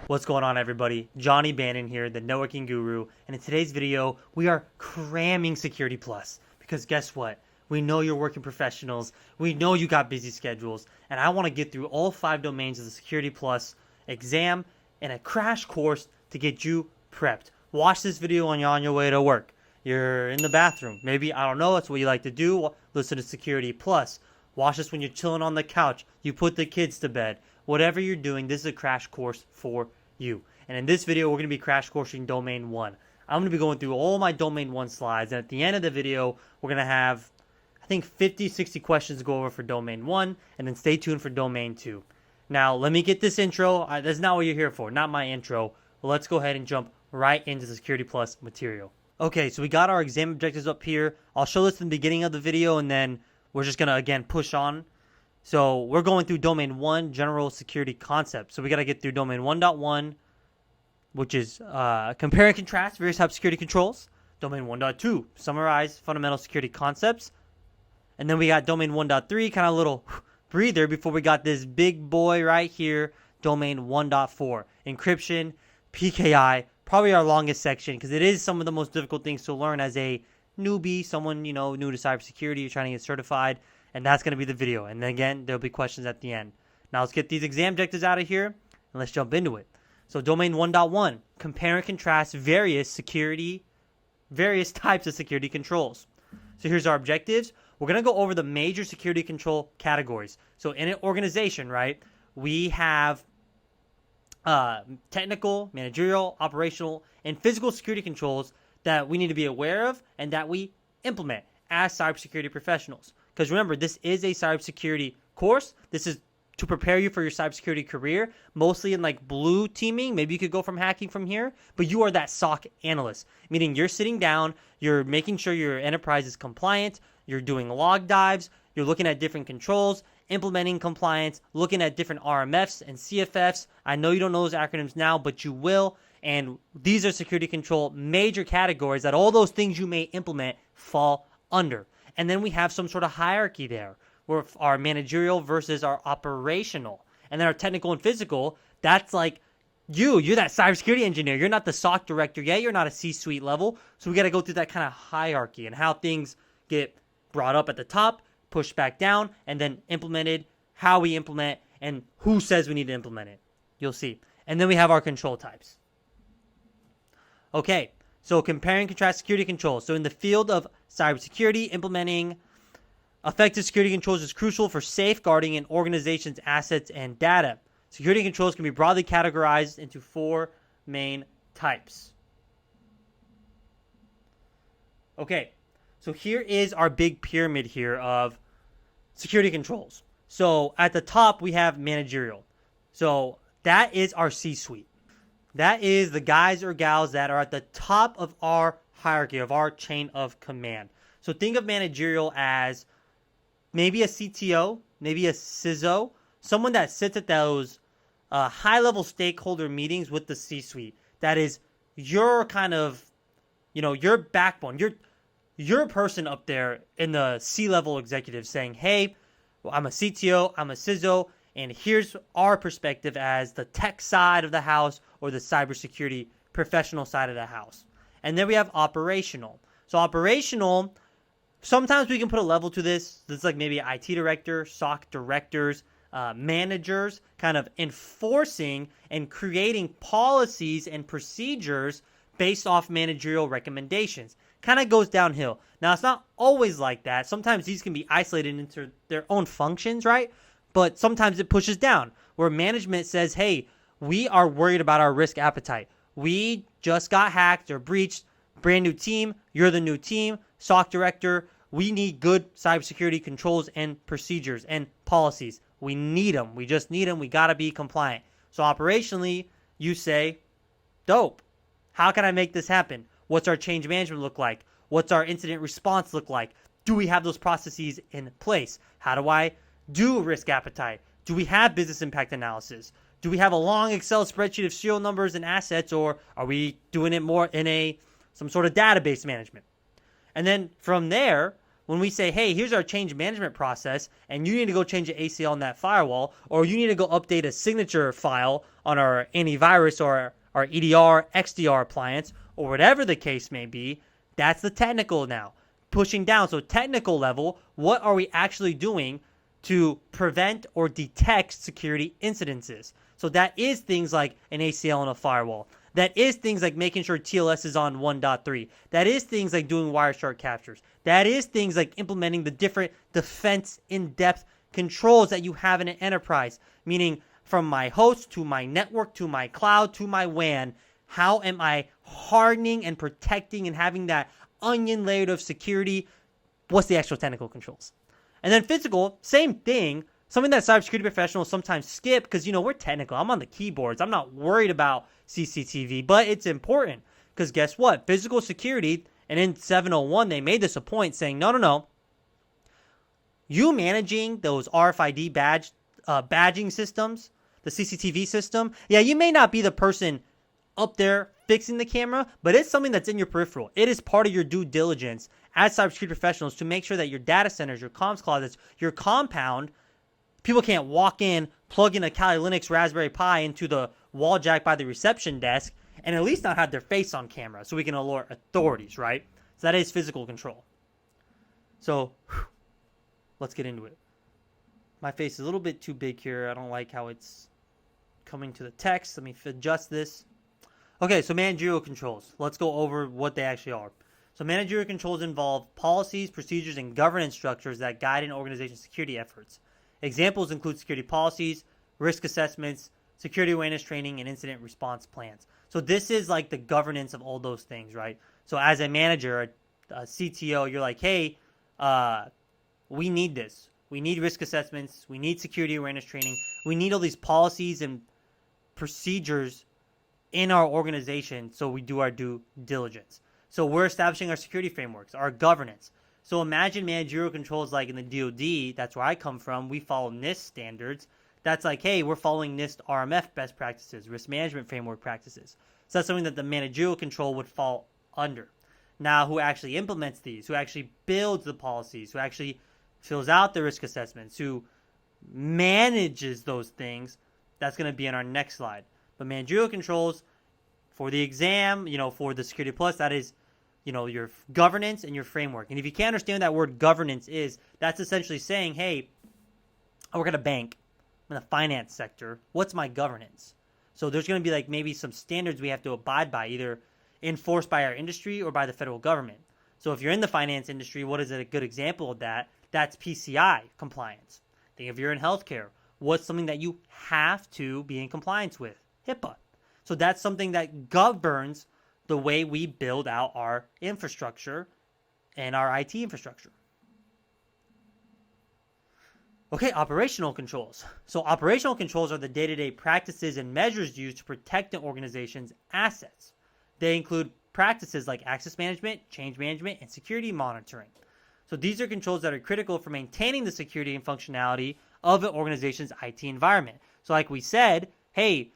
What's going on, everybody? Johnny Bannon here, the networking guru, and in today's video we are cramming Security Plus because guess what? We know you're working professionals, we know you got busy schedules, and I want to get through all 5 domains of the Security Plus exam in a crash course to get you prepped. Watch this video when you're on your way to work. You're in the bathroom, maybe, I don't know, that's what you like to do, listen to Security Plus. Watch this when you're chilling on the couch, you put the kids to bed. Whatever you're doing, this is a crash course for you. And in this video, we're going to be crash coursing domain 1. I'm going to be going through all my domain 1 slides, and at the end of the video, we're going to have, I think, 50, 60 questions to go over for domain 1, and then stay tuned for domain 2. Now, let me get this intro. That's not what you're here for, not my intro. Let's go ahead and jump right into the Security Plus material. Okay, so we got our exam objectives up here. I'll show this in the beginning of the video, and then we're just going to, again, push on. So we're going through domain 1, general security concepts. So we got to get through domain 1.1, which is compare and contrast various types of security controls. Domain 1.2, summarize fundamental security concepts. And then we got domain 1.3, kind of a little breather before we got this big boy right here, domain 1.4, encryption, PKI, probably our longest section because it is some of the most difficult things to learn as a newbie, someone, you know, new to cybersecurity, you're trying to get certified. And that's going to be the video. And then again, there'll be questions at the end. Now let's get these exam objectives out of here and let's jump into it. So domain 1.1, compare and contrast various types of security controls. So here's our objectives. We're going to go over the major security control categories. So in an organization, right, we have technical, managerial, operational, and physical security controls that we need to be aware of and that we implement as cybersecurity professionals. Because remember, this is a cybersecurity course. This is to prepare you for your cybersecurity career, mostly in like blue teaming. Maybe you could go from hacking from here, but you are that SOC analyst, meaning you're sitting down, you're making sure your enterprise is compliant, you're doing log dives, you're looking at different controls, implementing compliance, looking at different RMFs and CFFs. I know you don't know those acronyms now, but you will. And these are security control major categories that all those things you may implement fall under. And then we have some sort of hierarchy there, where our managerial versus our operational. And then our technical and physical, that's like you're that cybersecurity engineer. You're not the SOC director yet. You're not a C-suite level. So we got to go through that kind of hierarchy and how things get brought up at the top, pushed back down, and then implemented, how we implement, and who says we need to implement it. You'll see. And then we have our control types. Okay. So compare and contrast security controls. So in the field of cybersecurity, implementing effective security controls is crucial for safeguarding an organization's assets and data. Security controls can be broadly categorized into 4 main types. Okay, so here is our big pyramid here of security controls. So at the top, we have managerial. So that is our C-suite. That is the guys or gals that are at the top of our hierarchy, of our chain of command. So think of managerial as maybe a CTO, maybe a CISO, someone that sits at those high-level stakeholder meetings with the C-suite. That is your kind of, you know, your backbone. You're a person up there in the C-level executive saying, hey, well, I'm a CTO, I'm a CISO, and here's our perspective as the tech side of the house or the cybersecurity professional side of the house. And then we have operational. So operational, sometimes we can put a level to this. This is like maybe IT director, SOC directors, managers, kind of enforcing and creating policies and procedures based off managerial recommendations. Kind of goes downhill. Now, it's not always like that. Sometimes these can be isolated into their own functions, right? But sometimes it pushes down where management says, hey, we are worried about our risk appetite. We just got hacked or breached. Brand new team. You're the new team. SOC director. We need good cybersecurity controls and procedures and policies. We need them. We just need them. We got to be compliant. So operationally, you say, dope. How can I make this happen? What's our change management look like? What's our incident response look like? Do we have those processes in place? How do I do risk appetite? Do we have business impact analysis? Do we have a long Excel spreadsheet of serial numbers and assets, or are we doing it more in some sort of database management? And then from there, when we say, hey, here's our change management process, and you need to go change the ACL on that firewall, or you need to go update a signature file on our antivirus or our EDR, XDR appliance, or whatever the case may be, that's the technical now. Pushing down. So technical level, what are we actually doing to prevent or detect security incidences? So that is things like an ACL on a firewall. That is things like making sure TLS is on 1.3. That is things like doing Wireshark captures. That is things like implementing the different defense in-depth controls that you have in an enterprise. Meaning from my host to my network to my cloud to my WAN, how am I hardening and protecting and having that onion layer of security? What's the actual technical controls? And then physical, same thing. Something that cybersecurity professionals sometimes skip because, we're technical. I'm on the keyboards. I'm not worried about CCTV, but it's important because guess what? Physical security, and in 701, they made this a point saying, no. You managing those RFID badging systems, the CCTV system, yeah, you may not be the person up there fixing the camera, but it's something that's in your peripheral. It is part of your due diligence as cybersecurity professionals to make sure that your data centers, your comms closets, your compound, people can't walk in, plug in a Kali Linux Raspberry Pi into the wall jack by the reception desk, and at least not have their face on camera so we can alert authorities, right? So that is physical control. So let's get into it. My face is a little bit too big here. I don't like how it's coming to the text. Let me adjust this. Okay, so managerial controls. Let's go over what they actually are. So managerial controls involve policies, procedures, and governance structures that guide an organization's security efforts. Examples include security policies, risk assessments, security awareness training, and incident response plans. So this is like the governance of all those things, right? So as a manager, a CTO, you're like, hey, we need this. We need risk assessments. We need security awareness training. We need all these policies and procedures in our organization so we do our due diligence. So we're establishing our security frameworks, our governance. So imagine managerial controls like in the DoD, that's where I come from, we follow NIST standards. That's like, hey, we're following NIST RMF best practices, risk management framework practices. So that's something that the managerial control would fall under. Now, who actually implements these, who actually builds the policies, who actually fills out the risk assessments, who manages those things, that's going to be in our next slide. But managerial controls for the exam, for the Security Plus, that is, your governance and your framework. And if you can't understand what that word governance is, that's essentially saying, hey, I work at a bank. I'm in the finance sector. What's my governance? So there's going to be like maybe some standards we have to abide by, either enforced by our industry or by the federal government. So if you're in the finance industry, what is a good example of that? That's PCI compliance. Think if you're in healthcare, what's something that you have to be in compliance with? HIPAA. So that's something that governs the way we build out our infrastructure and our IT infrastructure. Okay, operational controls. So operational controls are the day-to-day practices and measures used to protect an organization's assets. They include practices like access management, change management, and security monitoring. So these are controls that are critical for maintaining the security and functionality of an organization's IT environment. So like we said, hey,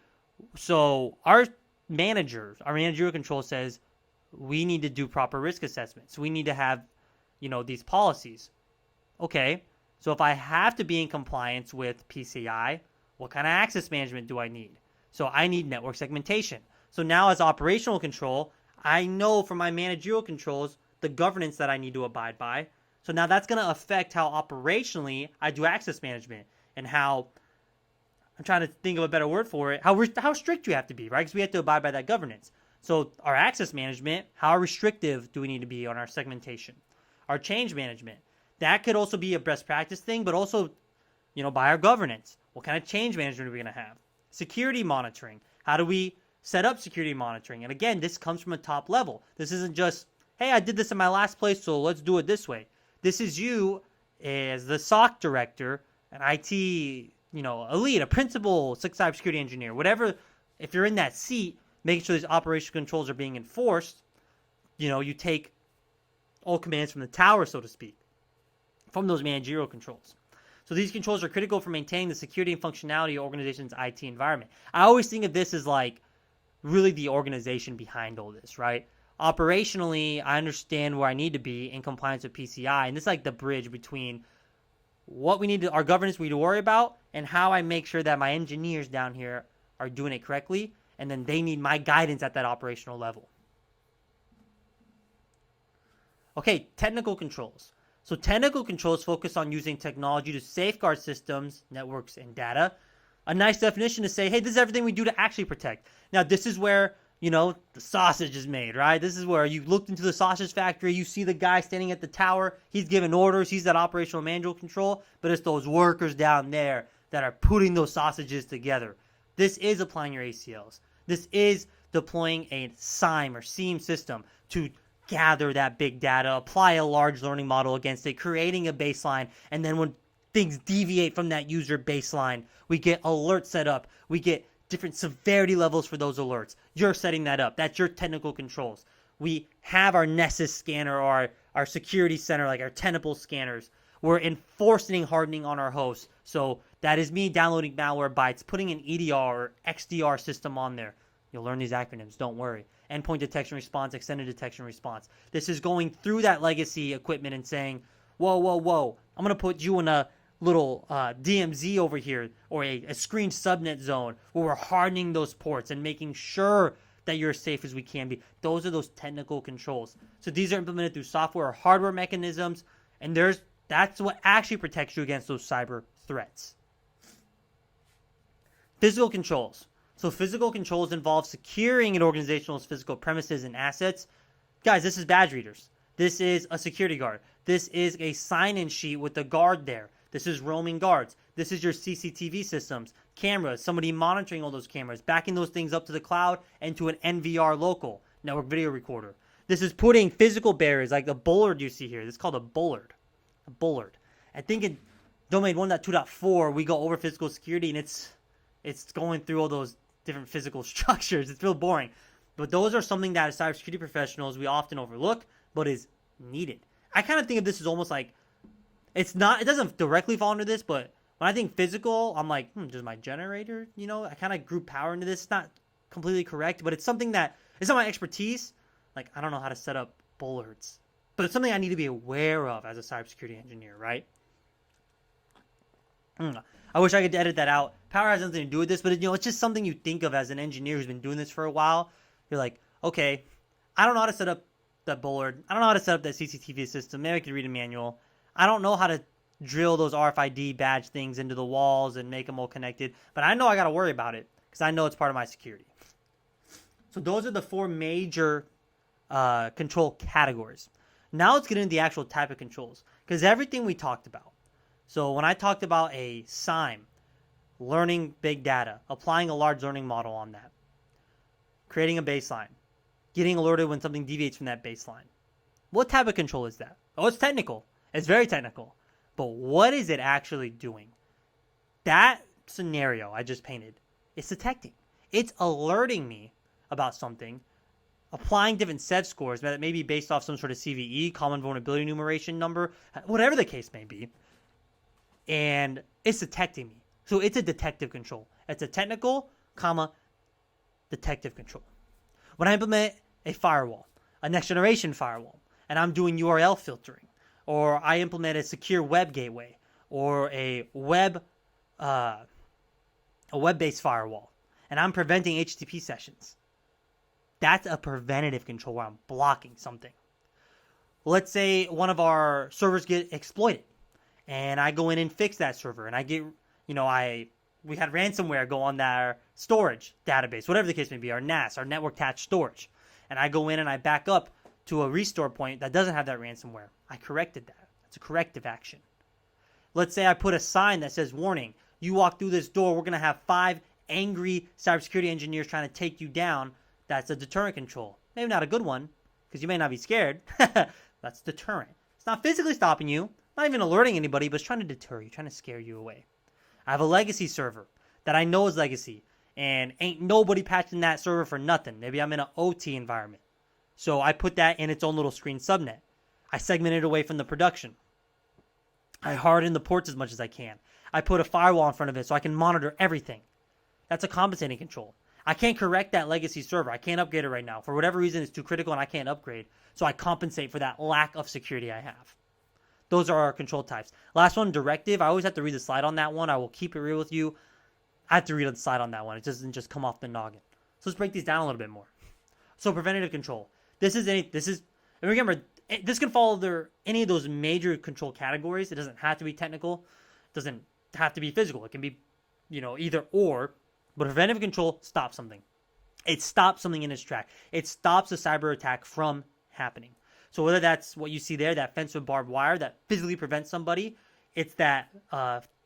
so our managerial control says we need to do proper risk assessments. We need to have, these policies. Okay, so if I have to be in compliance with PCI, what kind of access management do I need? So I need network segmentation. So now as operational control, I know from my managerial controls the governance that I need to abide by. So now that's going to affect how operationally I do access management and how, I'm trying to think of a better word for it, how strict you have to be, right? Because we have to abide by that governance. So our access management, how restrictive do we need to be on our segmentation? Our change management, that could also be a best practice thing, but also, by our governance. What kind of change management are we going to have? Security monitoring. How do we set up security monitoring? And again, this comes from a top level. This isn't just, hey, I did this in my last place, so let's do it this way. This is you as the SOC director, an IT, a lead, a principal, cybersecurity engineer, whatever. If you're in that seat, making sure these operational controls are being enforced, you take all commands from the tower, so to speak, from those managerial controls. So these controls are critical for maintaining the security and functionality of organization's IT environment. I always think of this as like really the organization behind all this, right? Operationally, I understand where I need to be in compliance with PCI. And this is like the bridge between what we need to, our governance we need to worry about, and how I make sure that my engineers down here are doing it correctly. And then they need my guidance at that operational level. Okay, technical controls. So technical controls focus on using technology to safeguard systems, networks, and data. A nice definition to say, hey, this is everything we do to actually protect. Now, this is where, the sausage is made, right? This is where you looked into the sausage factory, you see the guy standing at the tower, he's giving orders, he's that operational manual control, but it's those workers down there that are putting those sausages together. This is applying your ACLs. This is deploying a SIM or SIEM system to gather that big data, apply a large learning model against it, creating a baseline, and then when things deviate from that user baseline, we get alerts set up, we get different severity levels for those alerts. You're setting that up. That's your technical controls. We have our Nessus scanner or our security center, like our Tenable scanners. We're enforcing hardening on our hosts. So that is me downloading malware bytes, putting an EDR or XDR system on there. You'll learn these acronyms, don't worry. Endpoint detection response, extended detection response. This is going through that legacy equipment and saying, whoa, I'm going to put you in a little DMZ over here, or a screen subnet zone where we're hardening those ports and making sure that you're as safe as we can be. Those are those technical controls. So these are implemented through software or hardware mechanisms, and that's what actually protects you against those cyber threats. Physical controls. So physical controls involve securing an organization's physical premises and assets. Guys, this is badge readers. This is a security guard. This is a sign-in sheet with the guard there. This is roaming guards. This is your CCTV systems, cameras, somebody monitoring all those cameras, backing those things up to the cloud and to an NVR local, network video recorder. This is putting physical barriers like the bollard you see here. This is called a bollard. A bollard. I think in domain 1.2.4, we go over physical security, and it's going through all those different physical structures. It's real boring. But those are something that as cybersecurity professionals we often overlook, but is needed. I kind of think of this as almost like, it doesn't directly fall under this, but when I think physical, I'm like, does my generator, I kind of group power into this. It's not completely correct, but it's something that, it's not my expertise. Like, I don't know how to set up bollards, but it's something I need to be aware of as a cybersecurity engineer, right? I wish I could edit that out. Power has nothing to do with this, but it's just something you think of as an engineer who's been doing this for a while. You're like, okay, I don't know how to set up that bollard. I don't know how to set up that CCTV system. Maybe I could read a manual. I don't know how to drill those RFID badge things into the walls and make them all connected, but I know I got to worry about it because I know it's part of my security. So those are the four major control categories. Now let's get into the actual type of controls, because everything we talked about. So when I talked about a SIM, learning big data, applying a large learning model on that, creating a baseline, getting alerted when something deviates from that baseline. What type of control is that? Oh, it's technical. It's very technical. But what is it actually doing? That scenario I just painted is detecting. It's alerting me about something, applying different SEV scores that may be based off some sort of CVE, common vulnerability enumeration number, whatever the case may be. And it's detecting me. So it's a detective control. It's a technical, detective control. When I implement a firewall, a next generation firewall, and I'm doing URL filtering, or I implement a secure web gateway, or a web-based firewall, and I'm preventing HTTP sessions, that's a preventative control where I'm blocking something. Let's say one of our servers get exploited, and I go in and fix that server, and I get, we had ransomware go on our storage database, whatever the case may be, our NAS, our network attached storage, and I go in and I back up to a restore point that doesn't have that ransomware. I corrected that. That's a corrective action. Let's say I put a sign that says, warning, you walk through this door, we're going to have 5 angry cybersecurity engineers trying to take you down. That's a deterrent control. Maybe not a good one, because you may not be scared. That's deterrent. It's not physically stopping you, not even alerting anybody, but it's trying to deter you, trying to scare you away. I have a legacy server that I know is legacy, and ain't nobody patching that server for nothing. Maybe I'm in an OT environment. So I put that in its own little screen subnet. I segment it away from the production. I harden the ports as much as I can. I put a firewall in front of it so I can monitor everything. That's a compensating control. I can't correct that legacy server. I can't upgrade it right now. For whatever reason, it's too critical and I can't upgrade. So I compensate for that lack of security I have. Those are our control types. Last one, directive. I always have to read the slide on that one. I will keep it real with you. I have to read the slide on that one. It doesn't just come off the noggin. So let's break these down a little bit more. So preventative control. And remember, this can fall under any of those major control categories. It doesn't have to be technical. It doesn't have to be physical. It can be, either or. But preventative control stops something. It stops something in its track. It stops a cyber attack from happening. So whether that's what you see there, that fence with barbed wire that physically prevents somebody, it's that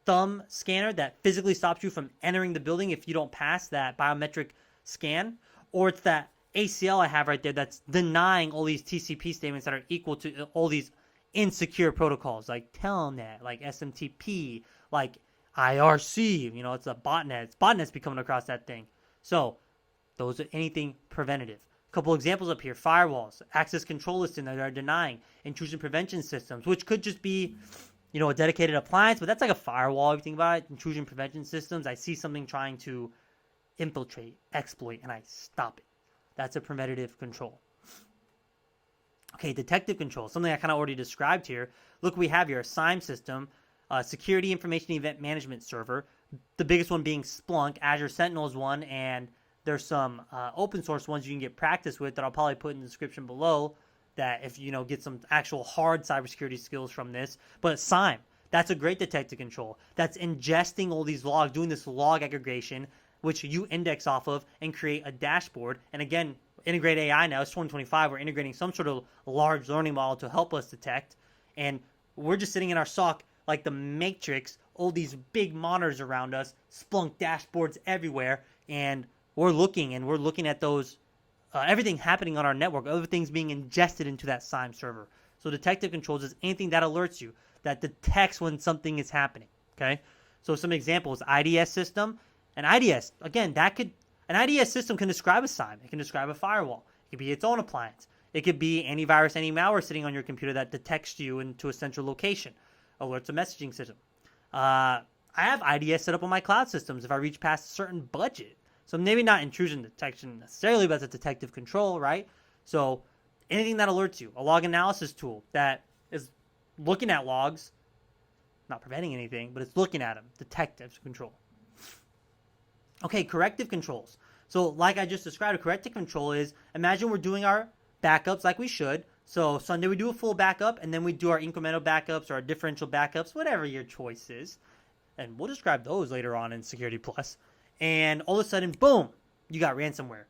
thumb scanner that physically stops you from entering the building if you don't pass that biometric scan, or it's that ACL I have right there that's denying all these TCP statements that are equal to all these insecure protocols like Telnet, like SMTP, like IRC. It's a botnet. It's botnets be coming across that thing. So those are anything preventative. A couple examples up here: firewalls, access control lists that are denying, intrusion prevention systems, which could just be, a dedicated appliance, but that's like a firewall if you think about it. Intrusion prevention systems. I see something trying to infiltrate, exploit, and I stop it. That's a preventative control. Okay, detective control, something I kind of already described here. Look, we have here a SIEM system, security information event management server, the biggest one being Splunk. Azure Sentinel is one, and there's some open source ones you can get practice with that I'll probably put in the description below, that if get some actual hard cybersecurity skills from this. But SIEM, that's a great detective control. That's ingesting all these logs, doing this log aggregation, which you index off of and create a dashboard. And again, integrate AI now. It's 2025. We're integrating some sort of large learning model to help us detect. And we're just sitting in our SOC like the Matrix, all these big monitors around us, Splunk dashboards everywhere. And we're looking at those, everything happening on our network, everything's being ingested into that SIEM server. So detective controls is anything that alerts you, that detects when something is happening. Okay. So some examples: IDS system. An IDS, again, an IDS system can describe a SIEM. It can describe a firewall. It could be its own appliance. It could be antivirus, anti-malware sitting on your computer that detects you into a central location, alerts a messaging system. I have IDS set up on my cloud systems if I reach past a certain budget. So maybe not intrusion detection necessarily, but it's a detective control, right? So anything that alerts you, a log analysis tool that is looking at logs, not preventing anything, but it's looking at them, detective control. Okay, corrective controls. So like I just described, a corrective control is, imagine we're doing our backups like we should. So Sunday we do a full backup, and then we do our incremental backups or our differential backups, whatever your choice is. And we'll describe those later on in Security Plus. And all of a sudden, boom, you got ransomware.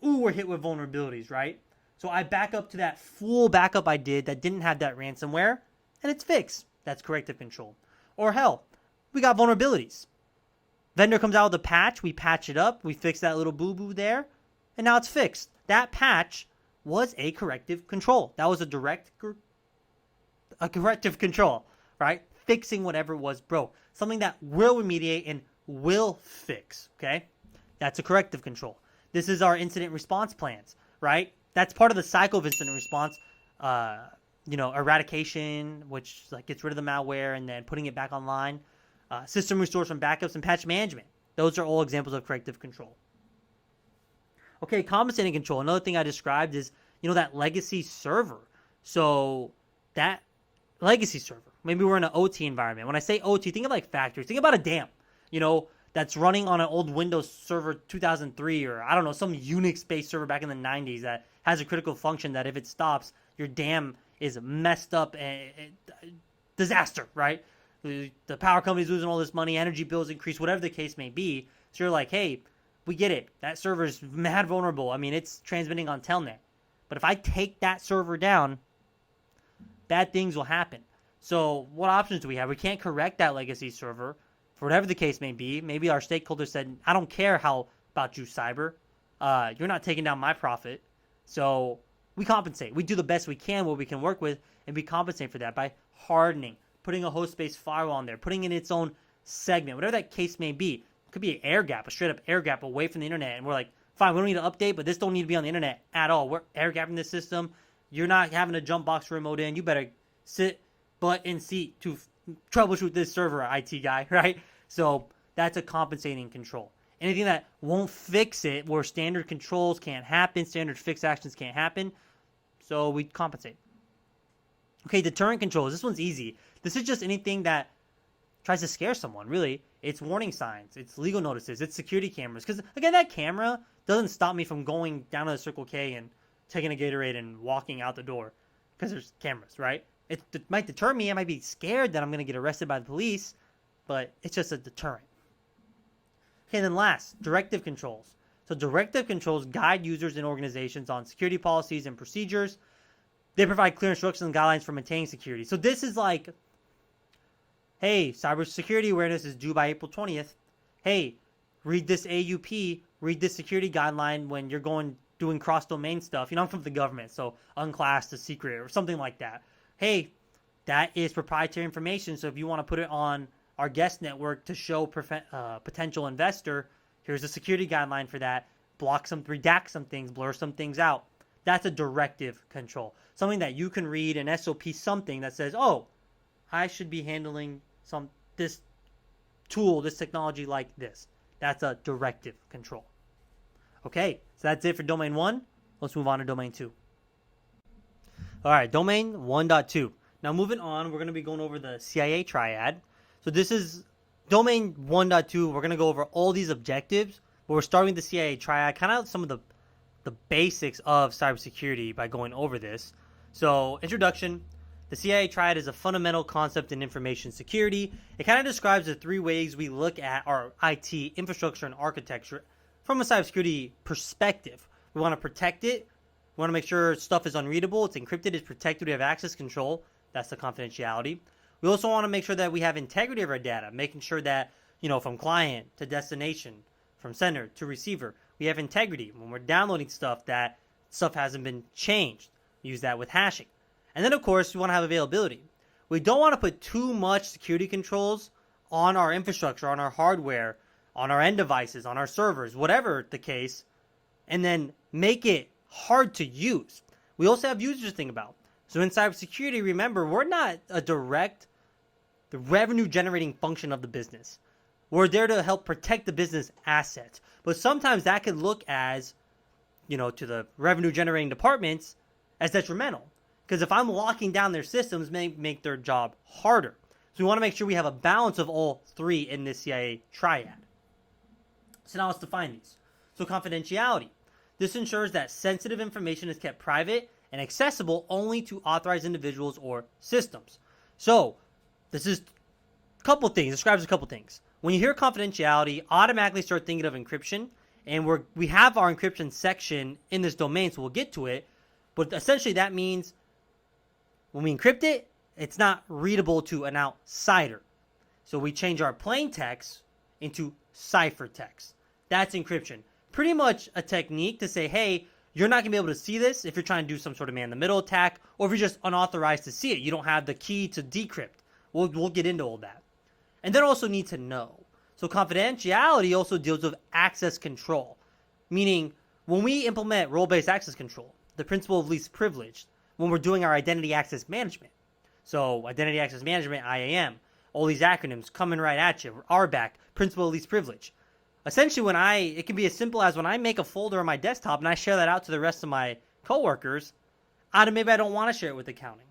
Ooh, we're hit with vulnerabilities, right? So I back up to that full backup I did that didn't have that ransomware, and it's fixed. That's corrective control. Or hell, we got vulnerabilities. Vendor comes out with a patch, we patch it up, we fix that little boo-boo there, and now it's fixed. That patch was a corrective control. That was a corrective control, right? Fixing whatever was broke. Something that will remediate and will fix, okay? That's a corrective control. This is our incident response plans, right? That's part of the cycle of incident response. Eradication, which gets rid of the malware and then putting it back online. System restores from backups, and patch management. Those are all examples of corrective control. Okay, compensating control. Another thing I described is, that legacy server. So that legacy server, maybe we're in an OT environment. When I say OT, think of like factories. Think about a dam, that's running on an old Windows server 2003, or I don't know, some Unix-based server back in the 90s that has a critical function that if it stops, your dam is messed up and disaster, right? The power company's losing all this money, energy bills increase, whatever the case may be. So you're like, hey, we get it. That server's mad vulnerable. I mean, it's transmitting on Telnet. But if I take that server down, bad things will happen. So what options do we have? We can't correct that legacy server for whatever the case may be. Maybe our stakeholder said, I don't care how about you, cyber. You're not taking down my profit. So we compensate. We do the best we can, what we can work with, and we compensate for that by hardening, putting a host-based firewall in there, putting in its own segment, whatever that case may be. It could be an air gap, a straight-up air gap away from the internet. And we're like, fine, we don't need to update, but this don't need to be on the internet at all. We're air gapping this system. You're not having a jump box remote in. You better sit butt in seat to troubleshoot this server, IT guy, right? So that's a compensating control. Anything that won't fix it, where standard controls can't happen, standard fixed actions can't happen, so we compensate. Okay, deterrent controls. This one's easy. This is just anything that tries to scare someone, really. It's warning signs, it's legal notices, it's security cameras. Because, again, that camera doesn't stop me from going down to the Circle K and taking a Gatorade and walking out the door. Because there's cameras, right? It might deter me. I might be scared that I'm going to get arrested by the police. But it's just a deterrent. Okay, then last, directive controls. So directive controls guide users and organizations on security policies and procedures. They provide clear instructions and guidelines for maintaining security. So this is like, hey, cybersecurity awareness is due by April 20th. Hey, read this AUP, read this security guideline when you're doing cross-domain stuff. You know, I'm from the government, so unclassed to secret or something like that. Hey, that is proprietary information, so if you want to put it on our guest network to show potential investor, here's a security guideline for that. Redact some things, blur some things out. That's a directive control. Something that you can read, an SOP, something that says, oh, I should be handling this tool, this technology like this. That's a directive control. Okay, so that's it for domain 1. Let's move on to domain 2. All right, domain 1.2. Now moving on, we're going to be going over the CIA triad. So this is domain 1.2. We're going to go over all these objectives, but we're starting with the CIA triad, kind of some of the basics of cybersecurity by going over this. So introduction, the CIA triad is a fundamental concept in information security. It kind of describes the 3 ways we look at our IT infrastructure and architecture from a cybersecurity perspective. We want to protect it. We want to make sure stuff is unreadable, it's encrypted, it's protected, we have access control. That's the confidentiality. We also want to make sure that we have integrity of our data, making sure that, from client to destination, from sender to receiver, we have integrity. When we're downloading stuff, that stuff hasn't been changed. Use that with hashing. And then, of course, we want to have availability. We don't want to put too much security controls on our infrastructure, on our hardware, on our end devices, on our servers, whatever the case, and then make it hard to use. We also have users to think about. So in cybersecurity, remember, we're not the revenue generating function of the business. We're there to help protect the business assets. But sometimes that could look as, to the revenue generating departments as detrimental. Because if I'm locking down their systems, make their job harder. So we want to make sure we have a balance of all 3 in this CIA triad. So now let's define these. So confidentiality. This ensures that sensitive information is kept private and accessible only to authorized individuals or systems. So this is describes a couple things. When you hear confidentiality, automatically start thinking of encryption. And we have our encryption section in this domain, so we'll get to it. But essentially that means when we encrypt it, it's not readable to an outsider. So we change our plain text into ciphertext. That's encryption. Pretty much a technique to say, hey, you're not going to be able to see this if you're trying to do some sort of man-in-the-middle attack, or if you're just unauthorized to see it. You don't have the key to decrypt. We'll get into all that. And then also need to know. So confidentiality also deals with access control, meaning when we implement role-based access control, the principle of least privilege, when we're doing our identity access management. So identity access management, IAM, all these acronyms coming right at you, RBAC, principle of least privilege. Essentially, it can be as simple as when I make a folder on my desktop and I share that out to the rest of my coworkers, maybe I don't want to share it with accounting.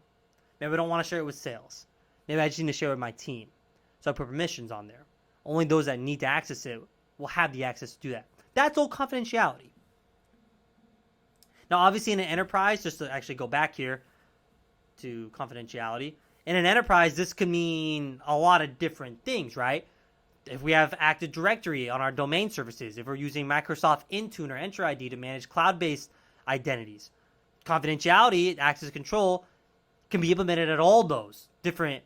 Maybe I don't want to share it with sales. Maybe I just need to share it with my team. So I put permissions on there. Only those that need to access it will have the access to do that. That's all confidentiality. Now, obviously in an enterprise, just to actually go back here to confidentiality, in an enterprise, this could mean a lot of different things, right? If we have Active Directory on our domain services, if we're using Microsoft Intune or Enter ID to manage cloud-based identities, confidentiality, access control, can be implemented at all those different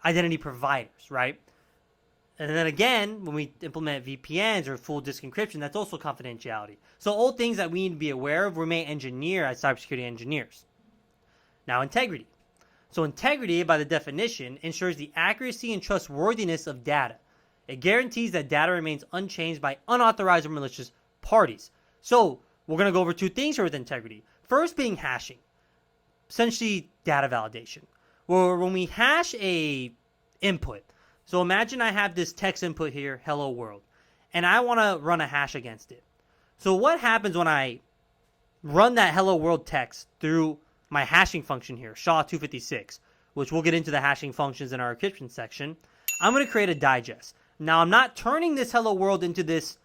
identity providers, right? And then again, when we implement VPNs or full disk encryption, that's also confidentiality. So all things that we need to be aware of, we may engineer as cybersecurity engineers. Now, integrity. So integrity, by the definition, ensures the accuracy and trustworthiness of data. It guarantees that data remains unchanged by unauthorized or malicious parties. So we're going to go over 2 things here with integrity. First being hashing, essentially data validation. Where when we hash a input, so imagine I have this text input here, hello world, and I want to run a hash against it. So what happens when I run that hello world text through my hashing function here, SY0-256, which we'll get into the hashing functions in our encryption section. I'm going to create a digest. Now, I'm not turning this hello world into this,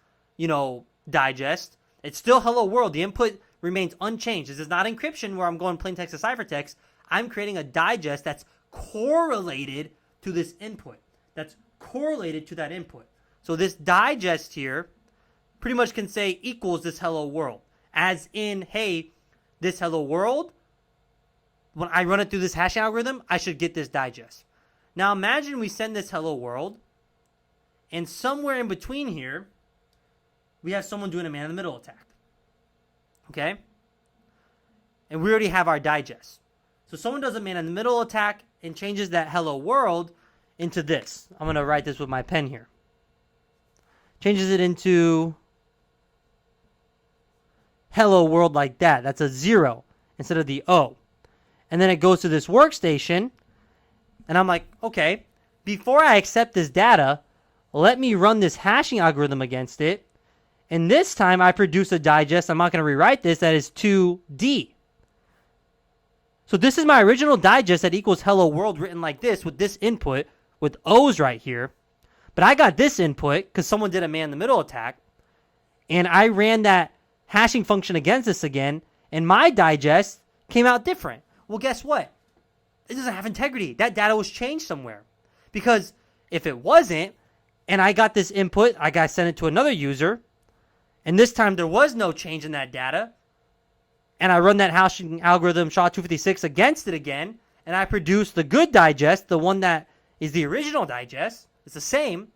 digest. It's still hello world. The input remains unchanged. This is not encryption where I'm going plain text to ciphertext. I'm creating a digest that's correlated to this input. That's correlated to that input. So this digest here pretty much can say equals this hello world. As in, hey, this hello world, when I run it through this hashing algorithm, I should get this digest. Now imagine we send this hello world, and somewhere in between here, we have someone doing a man-in-the-middle attack. Okay? And we already have our digest. So someone does a man-in-the-middle attack and changes that hello world into this. I'm going to write this with my pen here. Changes it into hello world like that. That's a 0 instead of the O. And then it goes to this workstation. And I'm like, okay, before I accept this data, let me run this hashing algorithm against it. And this time I produce a digest. I'm not going to rewrite this. That is 2D. So this is my original digest that equals hello world written like this with this input with O's right here. But I got this input because someone did a man-in-the-middle attack. And I ran that hashing function against this again. And my digest came out different. Well, guess what? It doesn't have integrity. That data was changed somewhere. Because if it wasn't, and I got this input, I got to send it to another user, and this time there was no change in that data, and I run that hashing algorithm SHA-256 against it again, and I produce the good digest, the one that is the original digest, it's the same,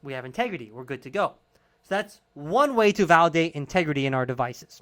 we have integrity. We're good to go. So that's one way to validate integrity in our devices.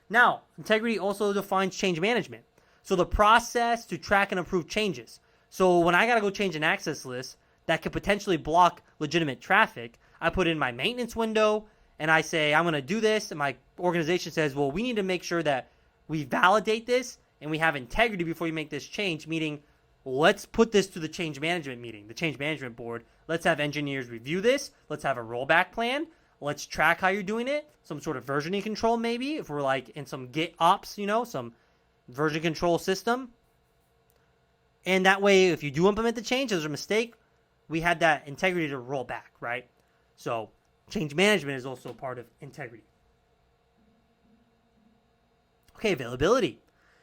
Now, integrity also defines change management. So the process to track and approve changes. So when I got to go change an access list that could potentially block legitimate traffic, I put in my maintenance window and I say, I'm going to do this. And my organization says, well, we need to make sure that we validate this and we have integrity before you make this change, meaning let's put this to the change management meeting, the change management board. Let's have engineers review this. Let's have a rollback plan. Let's track how you're doing it. Some sort of versioning control maybe, if we're like in some Git ops, some version control system. And that way, if you do implement the change, there's a mistake, we had that integrity to roll back, right? So change management is also part of integrity. Okay, availability.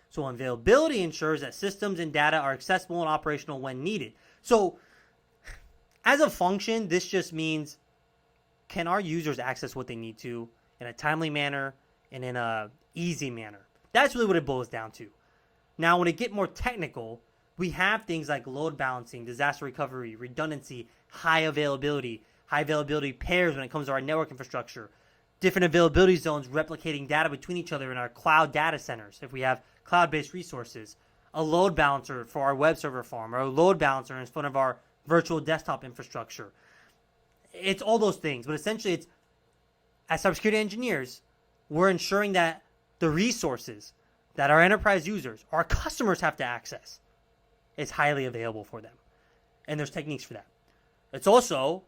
So availability ensures that systems and data are accessible and operational when needed. So as a function, this just means, can our users access what they need to in a timely manner and in a easy manner? That's really what it boils down to. Now, when it gets more technical, we have things like load balancing, disaster recovery, redundancy, high availability pairs when it comes to our network infrastructure, different availability zones replicating data between each other in our cloud data centers if we have cloud-based resources, a load balancer for our web server farm, or a load balancer in front of our virtual desktop infrastructure. It's all those things, but essentially it's, as cybersecurity engineers, we're ensuring that the resources that our enterprise users, our customers have to access is highly available for them. And there's techniques for that. It's also,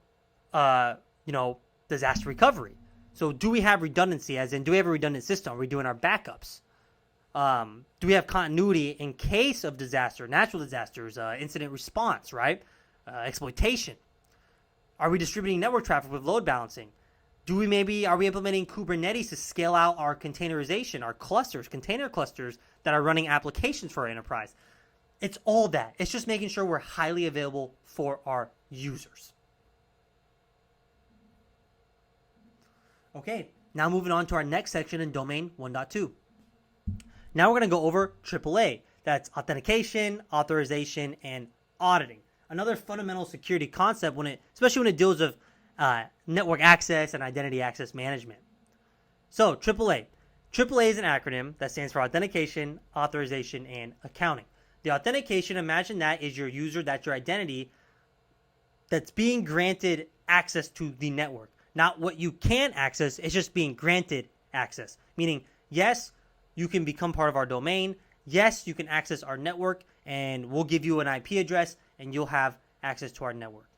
disaster recovery. So do we have redundancy, as in do we have a redundant system? Are we doing our backups? Do we have continuity in case of disaster, natural disasters, incident response, right? Exploitation. Are we distributing network traffic with load balancing? Are we implementing Kubernetes to scale out our containerization, our clusters, container clusters that are running applications for our enterprise? It's all that. It's just making sure we're highly available for our users. Okay, now moving on to our next section in domain 1.2. Now we're going to go over AAA. That's authentication, authorization, and auditing. Another fundamental security concept especially when it deals with network access and identity access management. So AAA. AAA is an acronym that stands for authentication, authorization, and accounting. The authentication, imagine that is your user, that's your identity that's being granted access to the network. Not what you can access, it's just being granted access. Meaning, yes, you can become part of our domain. Yes, you can access our network, and we'll give you an IP address, and you'll have access to our network.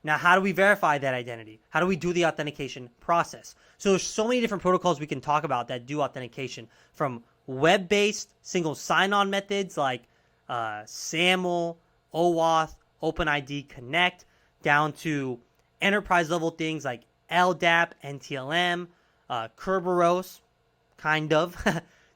Now, how do we verify that identity? How do we do the authentication process? So there's so many different protocols we can talk about that do authentication, from web-based single sign-on methods like SAML, OAuth, OpenID Connect, down to enterprise-level things like LDAP, NTLM, Kerberos, kind of,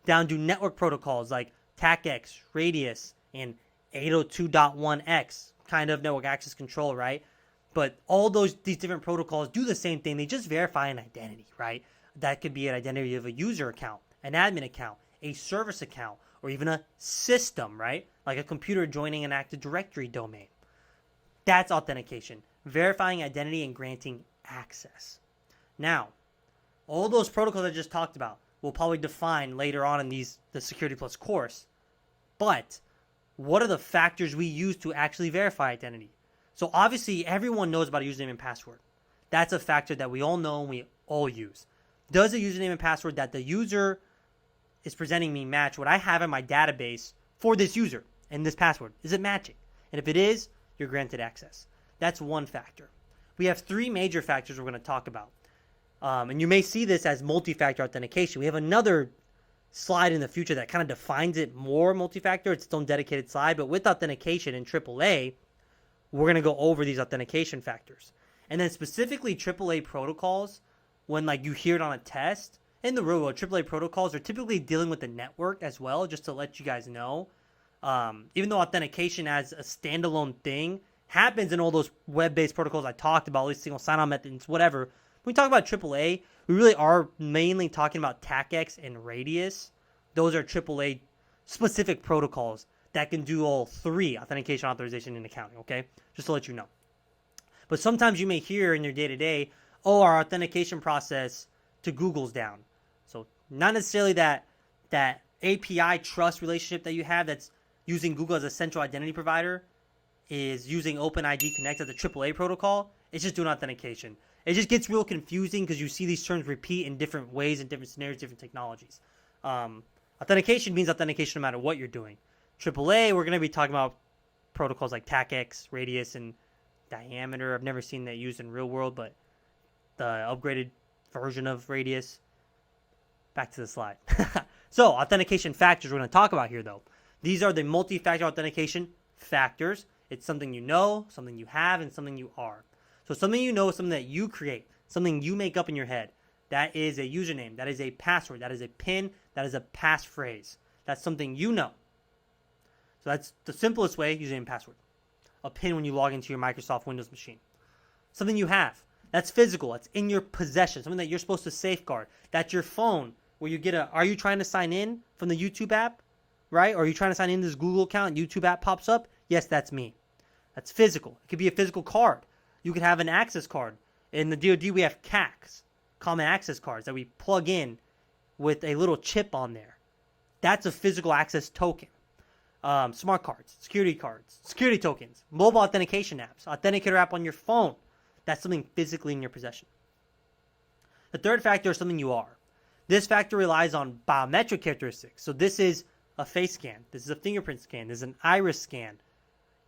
down to network protocols like TACX, Radius, and 802.1x, kind of network access control, right? But all these different protocols do the same thing. They just verify an identity, right? That could be an identity of a user account, an admin account, a service account, or even a system, right? Like a computer joining an Active Directory domain. That's authentication, verifying identity and granting access. Now, all those protocols I just talked about we'll probably define later on in the Security Plus course. But what are the factors we use to actually verify identity? So obviously, everyone knows about a username and password. That's a factor that we all know and we all use. Does the username and password that the user is presenting me match what I have in my database for this user and this password? Is it matching? And if it is, you're granted access. That's one factor. We have three major factors we're going to talk about. And you may see this as multi-factor authentication. We have another slide in the future that kind of defines it more, multi-factor. It's its own dedicated slide. But with authentication in AAA, we're going to go over these authentication factors. And then specifically AAA protocols, when like you hear it on a test, in the real world, AAA protocols are typically dealing with the network as well, just to let you guys know. Even though authentication as a standalone thing happens in all those web-based protocols I talked about, all these single sign-on methods, whatever. When we talk about AAA, we really are mainly talking about TACX and Radius. Those are AAA specific protocols that can do all three: authentication, authorization, and accounting, okay? Just to let you know. But sometimes you may hear in your day-to-day, oh, our authentication process to Google's down. So not necessarily that API trust relationship that you have that's using Google as a central identity provider is using OpenID Connect as a AAA protocol. It's just doing authentication. It just gets real confusing because you see these terms repeat in different ways, in different scenarios, different technologies. Authentication means authentication no matter what you're doing. AAA, we're going to be talking about protocols like TACX, Radius, and Diameter. I've never seen that used in real world, but the upgraded version of Radius. Back to the slide. So, authentication factors we're going to talk about here, though. These are the multi-factor authentication factors. It's something you know, something you have, and something you are. So something you know is something that you create, something you make up in your head. That is a username. That is a password. That is a PIN. That is a passphrase. That's something you know. So that's the simplest way, username and password. A PIN when you log into your Microsoft Windows machine. Something you have. That's physical. That's in your possession. Something that you're supposed to safeguard. That's your phone where you get are you trying to sign in from the YouTube app? Right? Or are you trying to sign in this Google account and YouTube app pops up? Yes, that's me. That's physical. It could be a physical card. You could have an access card. In the DoD, we have CACs, common access cards, that we plug in with a little chip on there. That's a physical access token. Smart cards, security tokens, mobile authentication apps, authenticator app on your phone. That's something physically in your possession. The third factor is something you are. This factor relies on biometric characteristics. So this is a face scan. This is a fingerprint scan. This is an iris scan.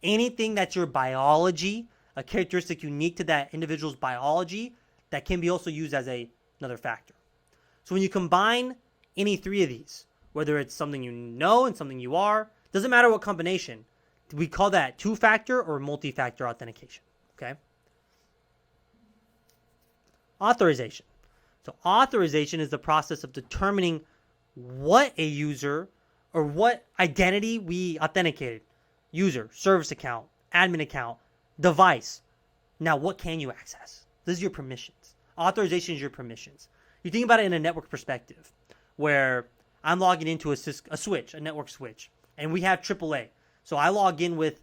Anything that's your biology, a characteristic unique to that individual's biology, that can be also used as another factor. So when you combine any three of these, whether it's something you know and something you are, doesn't matter what combination, we call that two-factor or multi-factor authentication, okay? Authorization. So authorization is the process of determining what a user or what identity we authenticated. User, service account, admin account, device. Now, what can you access? This is your permissions. Authorization is your permissions. You think about it in a network perspective, where I'm logging into a network switch, and we have AAA. So I log in with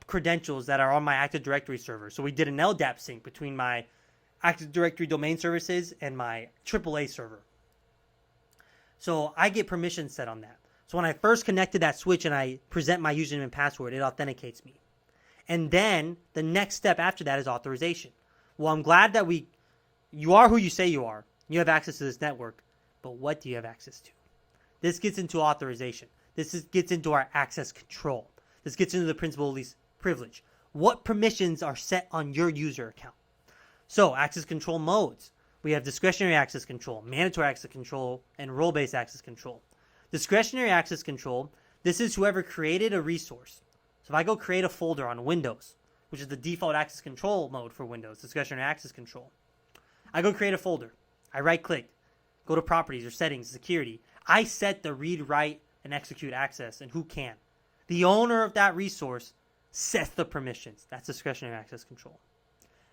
credentials that are on my Active Directory server. So we did an LDAP sync between my Active Directory domain services and my AAA server. So I get permissions set on that. So when I first connected that switch and I present my username and password, it authenticates me. And then the next step after that is authorization. Well, I'm glad that you are who you say you are. You have access to this network. But what do you have access to? This gets into authorization. This gets into our access control. This gets into the principle of least privilege. what permissions are set on your user account. So access control modes. We have discretionary access control, mandatory access control, and role-based access control. Discretionary access control, this is whoever created a resource. So if I go create a folder on Windows, which is the default access control mode for Windows, discretionary access control. I go create a folder. I right-click, go to properties or settings, security. I set the read, write, and execute access and who can. The owner of that resource sets the permissions. That's discretionary access control.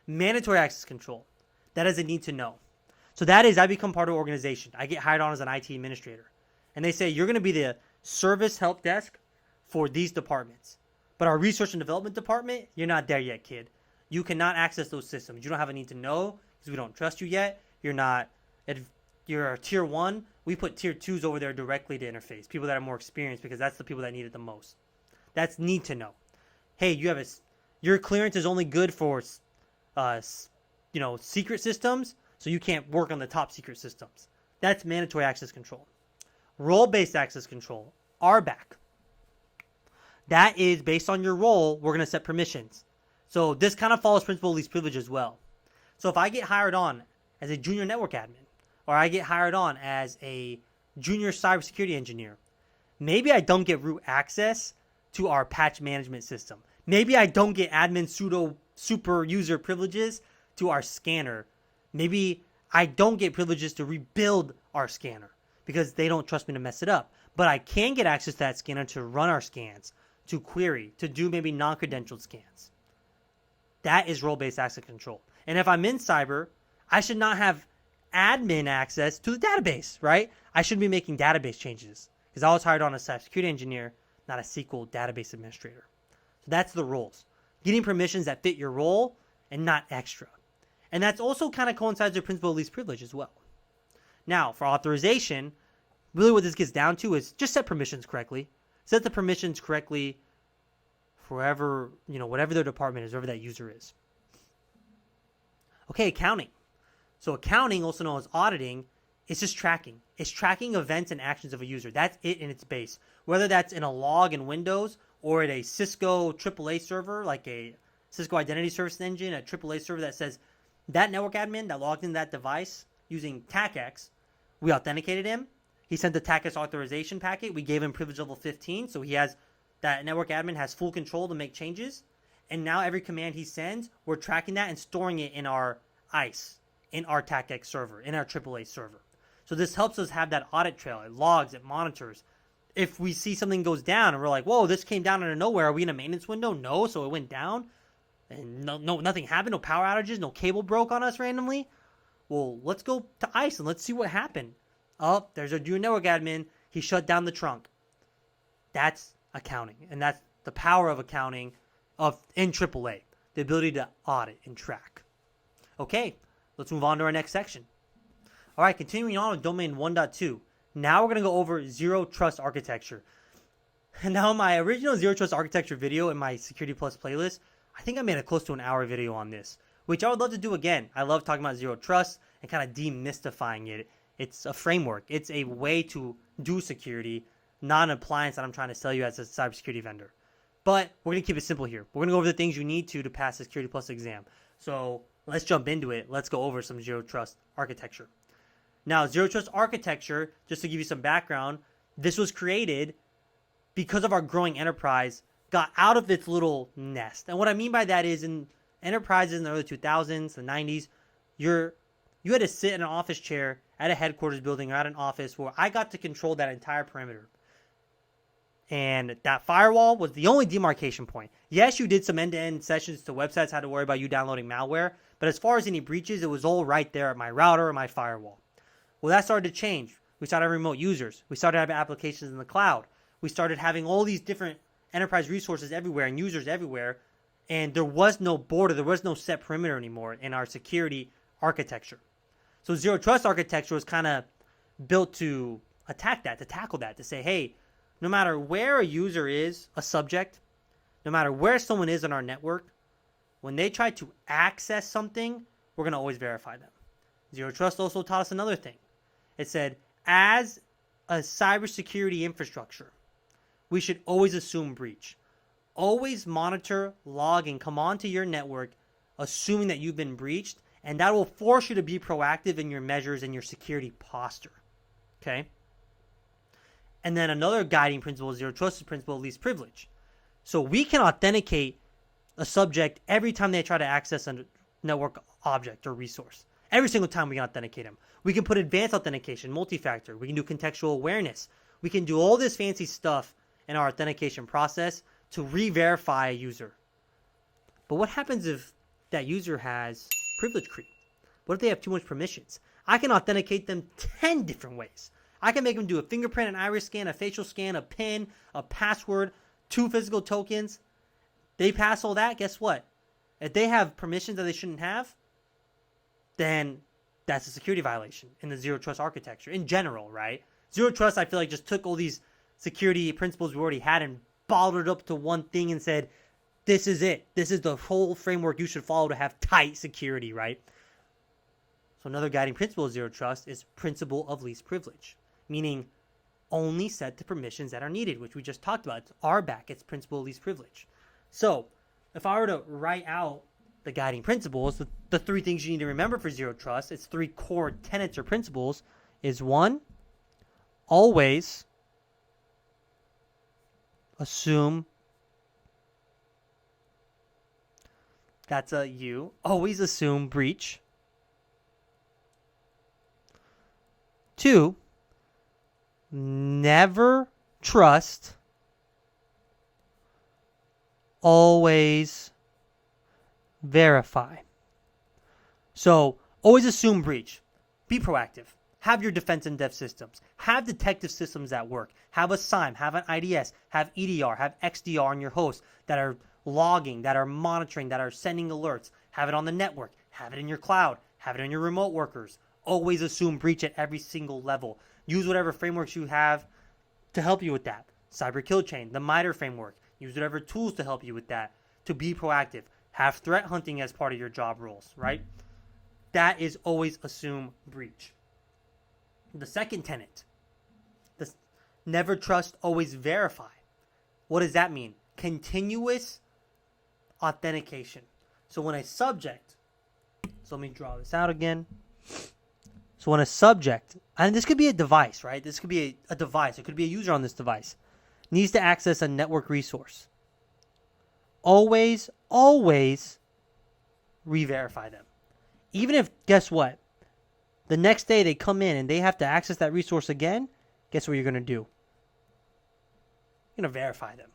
Mandatory access control. That is a need to know. So that is, I become part of an organization. I get hired on as an IT administrator. And they say, you're going to be the service help desk for these departments. But our research and development department, you're not there yet, kid. You cannot access those systems. You don't have a need to know because we don't trust you yet. You're a tier 1. We put tier 2s over there directly to interface. People that are more experienced because that's the people that need it the most. That's need to know. Hey, your clearance is only good for secret systems, so you can't work on the top secret systems. That's mandatory access control. Role-based access control, RBAC. That is based on your role, we're going to set permissions. So this kind of follows principle of least privilege as well. So if I get hired on as a junior network admin, or I get hired on as a junior cybersecurity engineer, maybe I don't get root access to our patch management system. Maybe I don't get admin super user privileges to our scanner. Maybe I don't get privileges to rebuild our scanner because they don't trust me to mess it up. But I can get access to that scanner to run our scans, to query, to do maybe non-credentialed scans. That is role-based access control. And if I'm in cyber, I should not have admin access to the database, right? I shouldn't be making database changes because I was hired on as a cybersecurity engineer, not a SQL database administrator. So that's the roles. Getting permissions that fit your role and not extra. And that's also kind of coincides with principle of least privilege as well. Now, for authorization, really what this gets down to is just set permissions correctly. Set the permissions correctly for whatever their department is, wherever that user is. Okay, accounting. So accounting, also known as auditing, is just tracking. It's tracking events and actions of a user. That's it in its base. Whether that's in a log in Windows or at a Cisco AAA server, like a Cisco Identity Service Engine, a AAA server that says that network admin that logged in that device using TACX, we authenticated him. He sent the TACX authorization packet. We gave him privilege level 15, so that network admin has full control to make changes. And now every command he sends, we're tracking that and storing it in our ICE, in our TACX server, in our AAA server. So this helps us have that audit trail. It logs, it monitors. If we see something goes down and we're like, whoa, this came down out of nowhere. Are we in a maintenance window? No, so it went down. And nothing happened. No power outages. No cable broke on us randomly. Well, let's go to ICE and let's see what happened. Oh, there's our junior network admin. He shut down the trunk. That's accounting. And that's the power of accounting in AAA. The ability to audit and track. Okay, let's move on to our next section. All right, continuing on with domain 1.2. Now we're going to go over zero trust architecture. And now my original zero trust architecture video in my Security Plus playlist, I think I made a close to an hour video on this, which I would love to do again. I love talking about zero trust and kind of demystifying it. It's a framework. It's a way to do security, not an appliance that I'm trying to sell you as a cybersecurity vendor. But we're going to keep it simple here. We're going to go over the things you need to pass the Security Plus exam. So let's jump into it. Let's go over some zero trust architecture. Now, zero trust architecture, just to give you some background, this was created because of our growing enterprise got out of its little nest. And what I mean by that is in enterprises in the early 2000s, the 90s, you had to sit in an office chair at a headquarters building or at an office where I got to control that entire perimeter. And that firewall was the only demarcation point. Yes, you did some end-to-end sessions to websites, had to worry about you downloading malware. But as far as any breaches, it was all right there at my router or my firewall. Well, that started to change. We started having remote users. We started having applications in the cloud. We started having all these different enterprise resources everywhere and users everywhere. And there was no border. There was no set perimeter anymore in our security architecture. So zero trust architecture was kind of built to attack that, to tackle that, to say, hey, no matter where a user is, a subject, no matter where someone is in our network, when they try to access something, we're going to always verify them. Zero trust also taught us another thing. It said, as a cybersecurity infrastructure, we should always assume breach. always monitor, log, and come onto your network assuming that you've been breached, and that will force you to be proactive in your measures and your security posture. Okay? And then another guiding principle is zero trust principle of least privilege. So we can authenticate a subject every time they try to access a network object or resource. Every single time we can authenticate them. We can put advanced authentication, multi-factor. We can do contextual awareness. We can do all this fancy stuff in our authentication process to re-verify a user. But what happens if that user has privilege creep? What if they have too much permissions? I can authenticate them 10 different ways. I can make them do a fingerprint, an iris scan, a facial scan, a PIN, a password, 2 physical tokens. They pass all that, guess what? If they have permissions that they shouldn't have, then that's a security violation in the zero trust architecture in general, right? Zero trust, I feel like, just took all these security principles we already had and bottled it up to one thing and said, this is it. This is the whole framework you should follow to have tight security, right? So another guiding principle of zero trust is principle of least privilege, meaning only set the permissions that are needed, which we just talked about. It's RBAC, it's principle of least privilege. So if I were to write out the guiding principles, the 3 things you need to remember for zero trust, it's 3 core tenets or principles, is 1, always assume, that's a U, always assume breach. 2, never trust, always verify. So always assume breach. Be proactive. Have your defense in depth systems. Have detective systems that work. Have a SIEM, have an IDS, have EDR, have XDR on your host that are logging, that are monitoring, that are sending alerts. Have it on the network. Have it in your cloud. Have it in your remote workers. Always assume breach at every single level. Use whatever frameworks you have to help you with that. Cyber Kill Chain, the MITRE framework. Use whatever tools to help you with that. To be proactive. Have threat hunting as part of your job roles, right? That is always assume breach. The second tenet, this never trust, always verify. What does that mean? Continuous authentication. So when a subject, so let me draw this out again. So when a subject, and this could be a device, right? This could be a device. It could be a user on this device, needs to access a network resource. Always re-verify them. Even if, guess what? The next day they come in and they have to access that resource again, guess what you're going to do? You're going to verify them.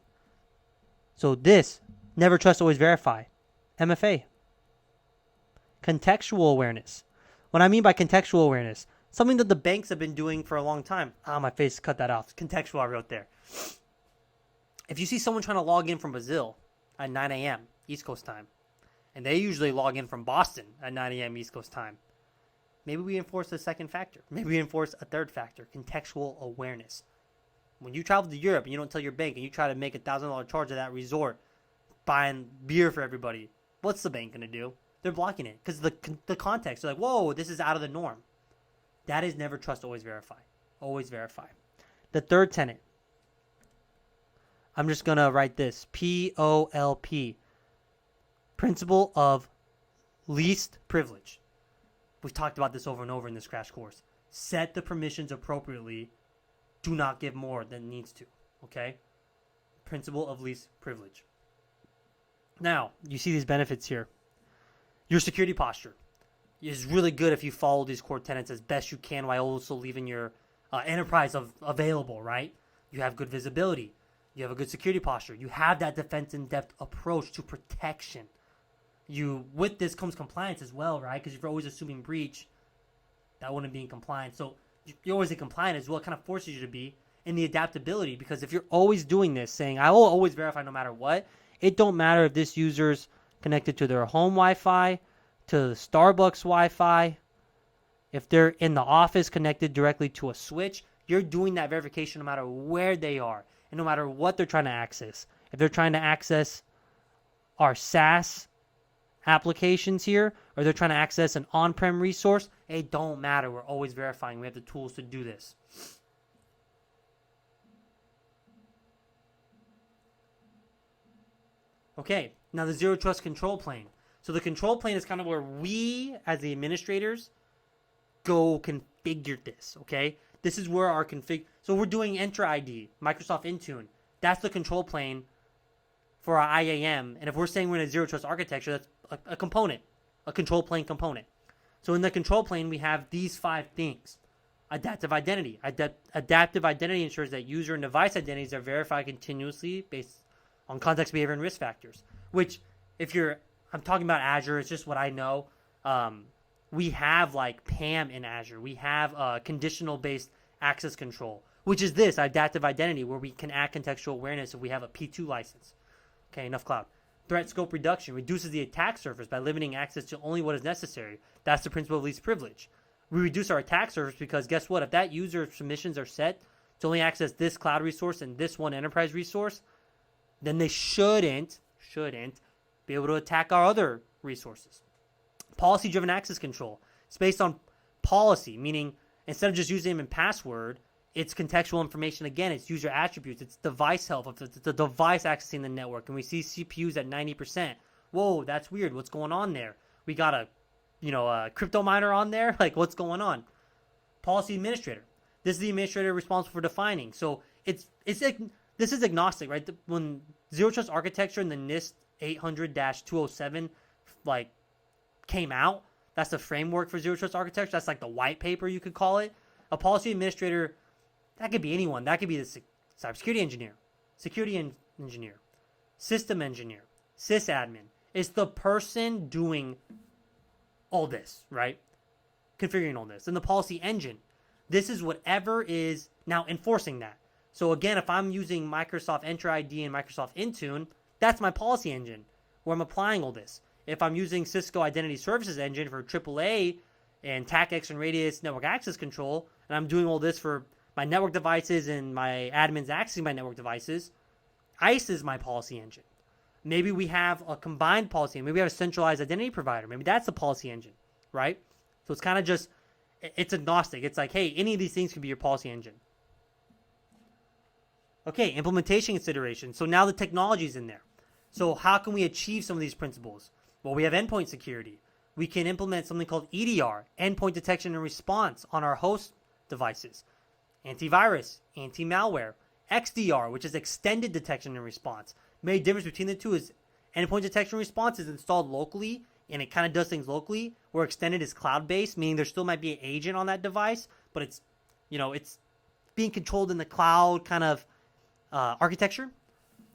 So this, never trust, always verify. MFA. Contextual awareness. What I mean by contextual awareness, something that the banks have been doing for a long time. My face cut that off. Contextual, I wrote there. If you see someone trying to log in from Brazil at 9 a.m. East Coast time, and they usually log in from Boston at 9 a.m. East Coast time, maybe we enforce a second factor. Maybe we enforce a third factor, contextual awareness. When you travel to Europe and you don't tell your bank and you try to make $1,000 charge at that resort, buying beer for everybody, what's the bank going to do? They're blocking it because the context. They're like, whoa, this is out of the norm. That is never trust, always verify. Always verify. The third tenet, I'm just going to write this, POLP, principle of least privilege. We've talked about this over and over in this crash course. Set the permissions appropriately. Do not give more than needs to. Okay? Principle of least privilege. Now, you see these benefits here. Your security posture is really good if you follow these core tenets as best you can while also leaving your enterprise available, right? You have good visibility. You have a good security posture. You have that defense in depth approach to protection. With this comes compliance as well, right? Because if you're always assuming breach, that wouldn't be in compliance. So you're always in compliance as well. It kind of forces you to be in the adaptability, because if you're always doing this, saying, I will always verify no matter what, it don't matter if this user's connected to their home Wi-Fi, to the Starbucks Wi-Fi, if they're in the office connected directly to a switch, you're doing that verification no matter where they are and no matter what they're trying to access. If they're trying to access our SaaS applications here, or they're trying to access an on-prem resource, it don't matter. We're always verifying. We have the tools to do this. Okay, now the zero trust control plane. So the control plane is kind of where we, as the administrators, go configure this, okay? This is where our config... So we're doing Enter ID, Microsoft Intune. That's the control plane for our IAM. And if we're saying we're in a zero trust architecture, that's a component, a control plane component. So in the control plane, we have these 5 things. Adaptive identity. Adaptive identity ensures that user and device identities are verified continuously based on context, behavior, and risk factors. Which, I'm talking about Azure, it's just what I know. We have like PAM in Azure. We have conditional-based access control, which is this adaptive identity, where we can add contextual awareness if we have a P2 license. Okay, enough cloud. Threat scope reduction reduces the attack surface by limiting access to only what is necessary. That's the principle of least privilege. We reduce our attack surface because guess what? If that user permissions are set to only access this cloud resource and this one enterprise resource, then they shouldn't be able to attack our other resources. Policy-driven access control. It's based on policy, meaning instead of just username and password, it's contextual information. Again, it's user attributes. It's device health. It's the device accessing the network. And we see CPUs at 90%. Whoa, that's weird. What's going on there? We got a crypto miner on there? Like, what's going on? Policy administrator. This is the administrator responsible for defining. So this is agnostic, right? When Zero Trust Architecture and the NIST 800-207 came out, that's the framework for Zero Trust Architecture. That's like the white paper, you could call it. A policy administrator, that could be anyone. That could be the cybersecurity engineer, security engineer, system engineer, sysadmin. It's the person doing all this, right? Configuring all this. And the policy engine, this is whatever is now enforcing that. So again, if I'm using Microsoft Enter ID and Microsoft Intune, that's my policy engine where I'm applying all this. If I'm using Cisco Identity Services Engine for AAA and TACX and Radius network access control, and I'm doing all this for my network devices and my admins accessing my network devices, ICE is my policy engine. Maybe we have a combined policy. Maybe we have a centralized identity provider. Maybe that's the policy engine, right? So it's kind of just, it's agnostic. It's like, hey, any of these things could be your policy engine. Okay, implementation considerations. So now the technology is in there. So how can we achieve some of these principles? Well, we have endpoint security. We can implement something called EDR, endpoint detection and response, on our host devices. Antivirus, anti-malware. XDR, which is extended detection and response. Main difference between the two is endpoint detection and response is installed locally, and it kind of does things locally, where extended is cloud-based, meaning there still might be an agent on that device, but it's being controlled in the cloud kind of architecture.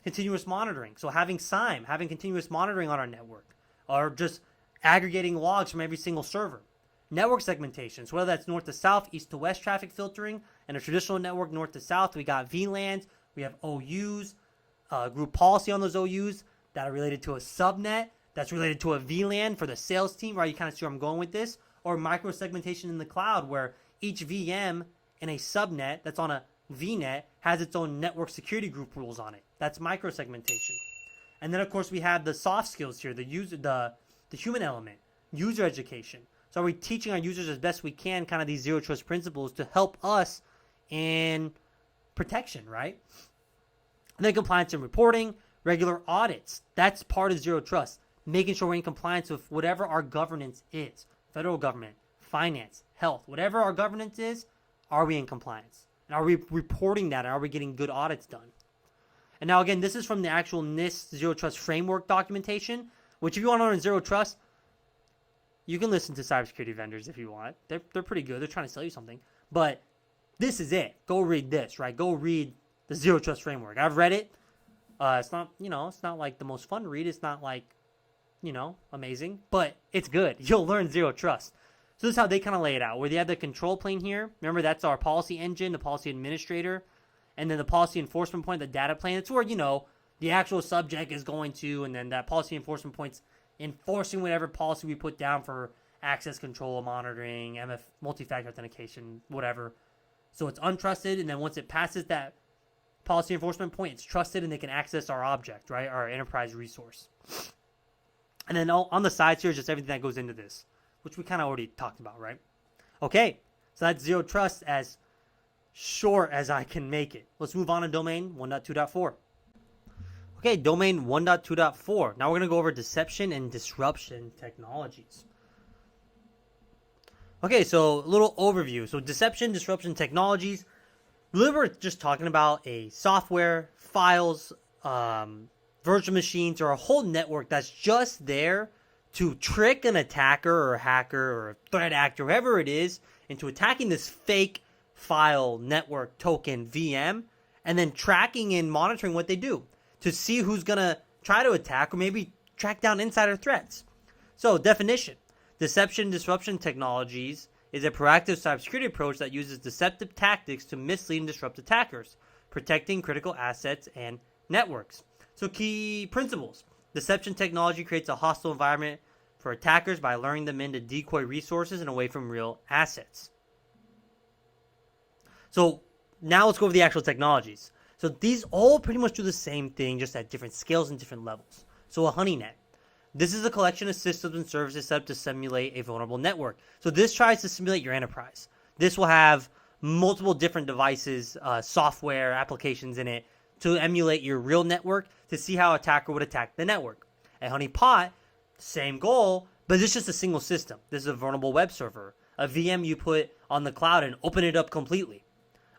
Continuous monitoring. So having SIME, having continuous monitoring on our network, or just aggregating logs from every single server. Network segmentation. So whether that's north to south, east to west traffic filtering, and a traditional network north to south, we got VLANs, we have OUs, group policy on those OUs that are related to a subnet, that's related to a VLAN for the sales team, right? You kind of see where I'm going with this. Or micro segmentation in the cloud, where each VM in a subnet that's on a VNet has its own network security group rules on it. That's micro segmentation. And then of course we have the soft skills here, the human element, user education. So are we teaching our users as best we can kind of these zero trust principles to help us in protection, right? And then compliance and reporting, regular audits. That's part of zero trust. Making sure we're in compliance with whatever our governance is. Federal government, finance, health, whatever our governance is, are we in compliance? And are we reporting that? And are we getting good audits done? And now again, this is from the actual NIST Zero Trust Framework documentation, which if you want to learn Zero Trust, you can listen to cybersecurity vendors if you want. They're pretty good. They're trying to sell you something. But this is it. Go read this, right? Go read the Zero Trust Framework. I've read it. It's not, it's not like the most fun read. It's not like, amazing. But it's good. You'll learn Zero Trust. So this is how they kind of lay it out, where they have the control plane here. Remember, that's our policy engine, the policy administrator. And then the policy enforcement point, the data plane. It's where, the actual subject is going to, and then that policy enforcement point's enforcing whatever policy we put down for access control, monitoring, MF, multi-factor authentication, whatever. So it's untrusted, and then once it passes that policy enforcement point, it's trusted, and they can access our object, right, our enterprise resource. And then on the sides here is just everything that goes into this, which we kind of already talked about, right? Okay, so that's Zero Trust as short as I can make it. Let's move on to domain 1.2.4. Okay, domain 1.2.4. Now we're going to go over deception and disruption technologies. Okay, so a little overview. So deception, disruption technologies. Really, we're just talking about a software, files, virtual machines, or a whole network that's just there to trick an attacker or a hacker or a threat actor, whoever it is, into attacking this fake file, network, token, VM, and then tracking and monitoring what they do to see who's going to try to attack or maybe track down insider threats. So, definition. Deception disruption technologies is a proactive cybersecurity approach that uses deceptive tactics to mislead and disrupt attackers, protecting critical assets and networks. So, key principles. Deception technology creates a hostile environment for attackers by luring them in to decoy resources and away from real assets. So, now let's go over the actual technologies. So these all pretty much do the same thing, just at different scales and different levels. So a honeynet. This is a collection of systems and services set up to simulate a vulnerable network. So this tries to simulate your enterprise. This will have multiple different devices, software, applications in it to emulate your real network to see how an attacker would attack the network. A honeypot, same goal, but it's just a single system. This is a vulnerable web server, a VM you put on the cloud and open it up completely.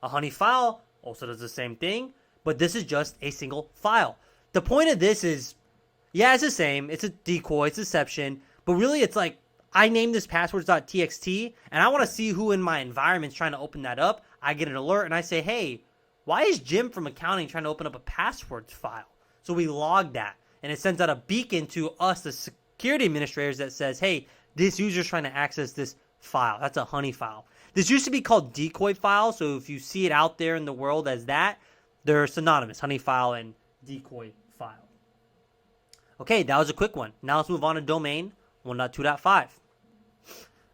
A honey file also does the same thing, but this is just a single file. The point of this is, yeah, it's the same. It's a decoy, it's deception, but really it's like, I name this passwords.txt, and I want to see who in my environment is trying to open that up. I get an alert, and I say, hey, why is Jim from accounting trying to open up a passwords file? So we log that, and it sends out a beacon to us, the security administrators, that says, hey, this user is trying to access this file. That's a honey file. This used to be called decoy file, so if you see it out there in the world as that, they're synonymous, honey file and decoy file. Okay, that was a quick one. Now let's move on to domain 1.2.5.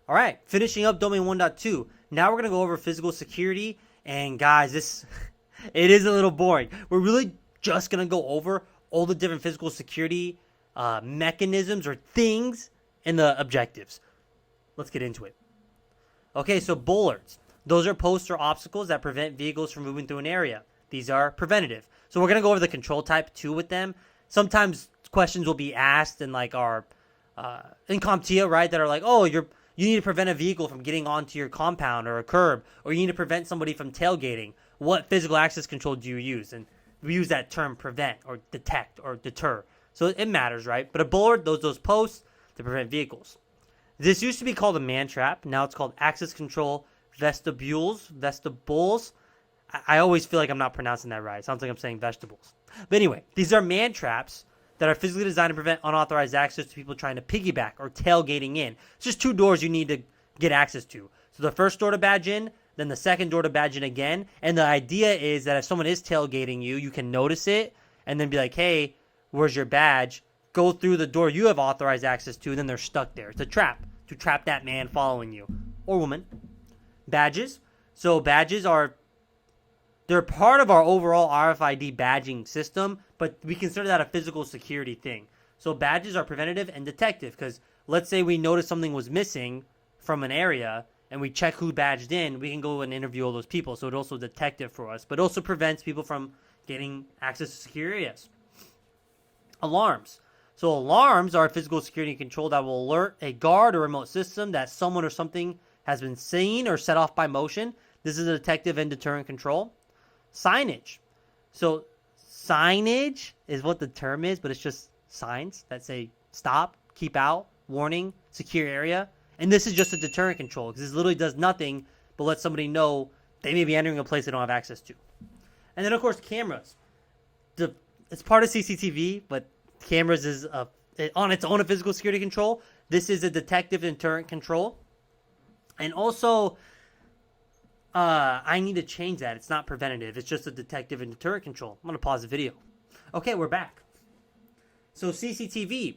All right, finishing up domain 1.2. Now we're going to go over physical security, and guys, this it is a little boring. We're really just going to go over all the different physical security mechanisms or things and the objectives. Let's get into it. Okay, so bollards. Those are posts or obstacles that prevent vehicles from moving through an area. These are preventative. So we're going to go over the control type too with them. Sometimes questions will be asked in like our in CompTIA, right, that are like, oh, you need to prevent a vehicle from getting onto your compound or a curb, or you need to prevent somebody from tailgating. What physical access control do you use? And we use that term prevent or detect or deter. So it matters, right? But a bollard, those posts to prevent vehicles. This used to be called a man trap. Now it's called access control vestibules. I always feel like I'm not pronouncing that right. It sounds like I'm saying vegetables. But anyway, these are man traps that are physically designed to prevent unauthorized access to people trying to piggyback or tailgating in. It's just two doors you need to get access to. So the first door to badge in, then the second door to badge in again. And the idea is that if someone is tailgating you, you can notice it and then be like, hey, where's your badge? Go through the door you have authorized access to, and then they're stuck there. It's a trap to trap that man following you or woman. Badges. So badges they're part of our overall RFID badging system, but we consider that a physical security thing. So badges are preventative and detective, because let's say we notice something was missing from an area and we check who badged in, we can go and interview all those people. So it also detective for us, but also prevents people from getting access to secure areas. Alarms. So alarms are a physical security control that will alert a guard or remote system that someone or something has been seen or set off by motion. This is a detective and deterrent control. Signage. So signage is what the term is, but it's just signs that say stop, keep out, warning, secure area. And this is just a deterrent control, because this literally does nothing but let somebody know they may be entering a place they don't have access to. And then, of course, cameras. It's part of CCTV, but cameras is on its own a physical security control. This is a detective and deterrent control. And also, I need to change that. It's not preventative. It's just a detective and deterrent control. I'm going to pause the video. Okay, we're back. So CCTV.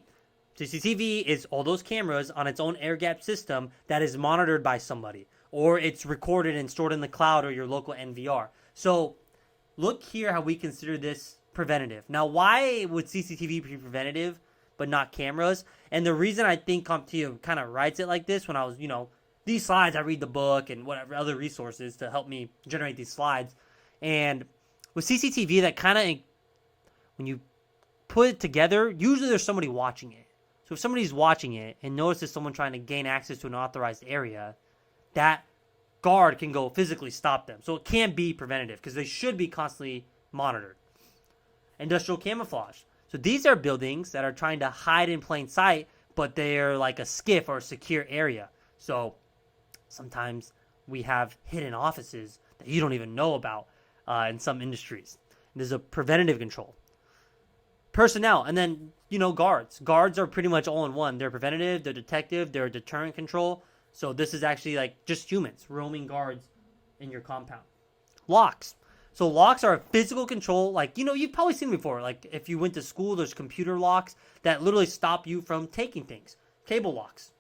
CCTV is all those cameras on its own air-gapped system that is monitored by somebody, or it's recorded and stored in the cloud or your local NVR. So look here how we consider this preventative. Now, why would CCTV be preventative but not cameras? And the reason I think CompTIA kind of writes it like this, when I was, these slides, I read the book and whatever other resources to help me generate these slides. And with CCTV, that kind of, when you put it together, usually there's somebody watching it. So if somebody's watching it and notices someone trying to gain access to an authorized area, that guard can go physically stop them. So it can be preventative because they should be constantly monitored. Industrial camouflage. So these are buildings that are trying to hide in plain sight, but they're like a skiff or a secure area. So sometimes we have hidden offices that you don't even know about in some industries. There's a preventative control. Personnel, and then, guards. Guards are pretty much all in one. They're preventative, they're detective, they're deterrent control. So this is actually like just humans, roaming guards in your compound. Locks. So locks are a physical control. Like, you've probably seen before. Like if you went to school, there's computer locks that literally stop you from taking things. Cable locks.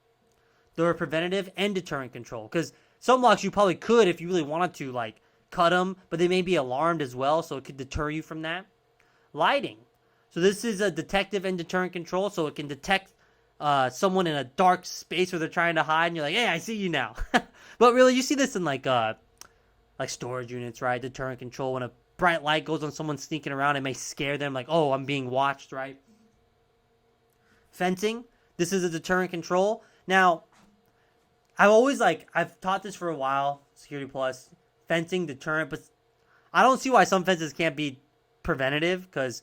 They're preventative and deterrent control. Because some locks you probably could, if you really wanted to, like cut them, but they may be alarmed as well, so it could deter you from that. Lighting. So this is a detective and deterrent control, so it can detect someone in a dark space where they're trying to hide, and you're like, hey, I see you now. But really, you see this in like storage units, right? Deterrent control. When a bright light goes on someone sneaking around, it may scare them, like, oh, I'm being watched, right? Fencing. This is a deterrent control. Now, I've taught this for a while, Security Plus, fencing, deterrent, but I don't see why some fences can't be preventative, because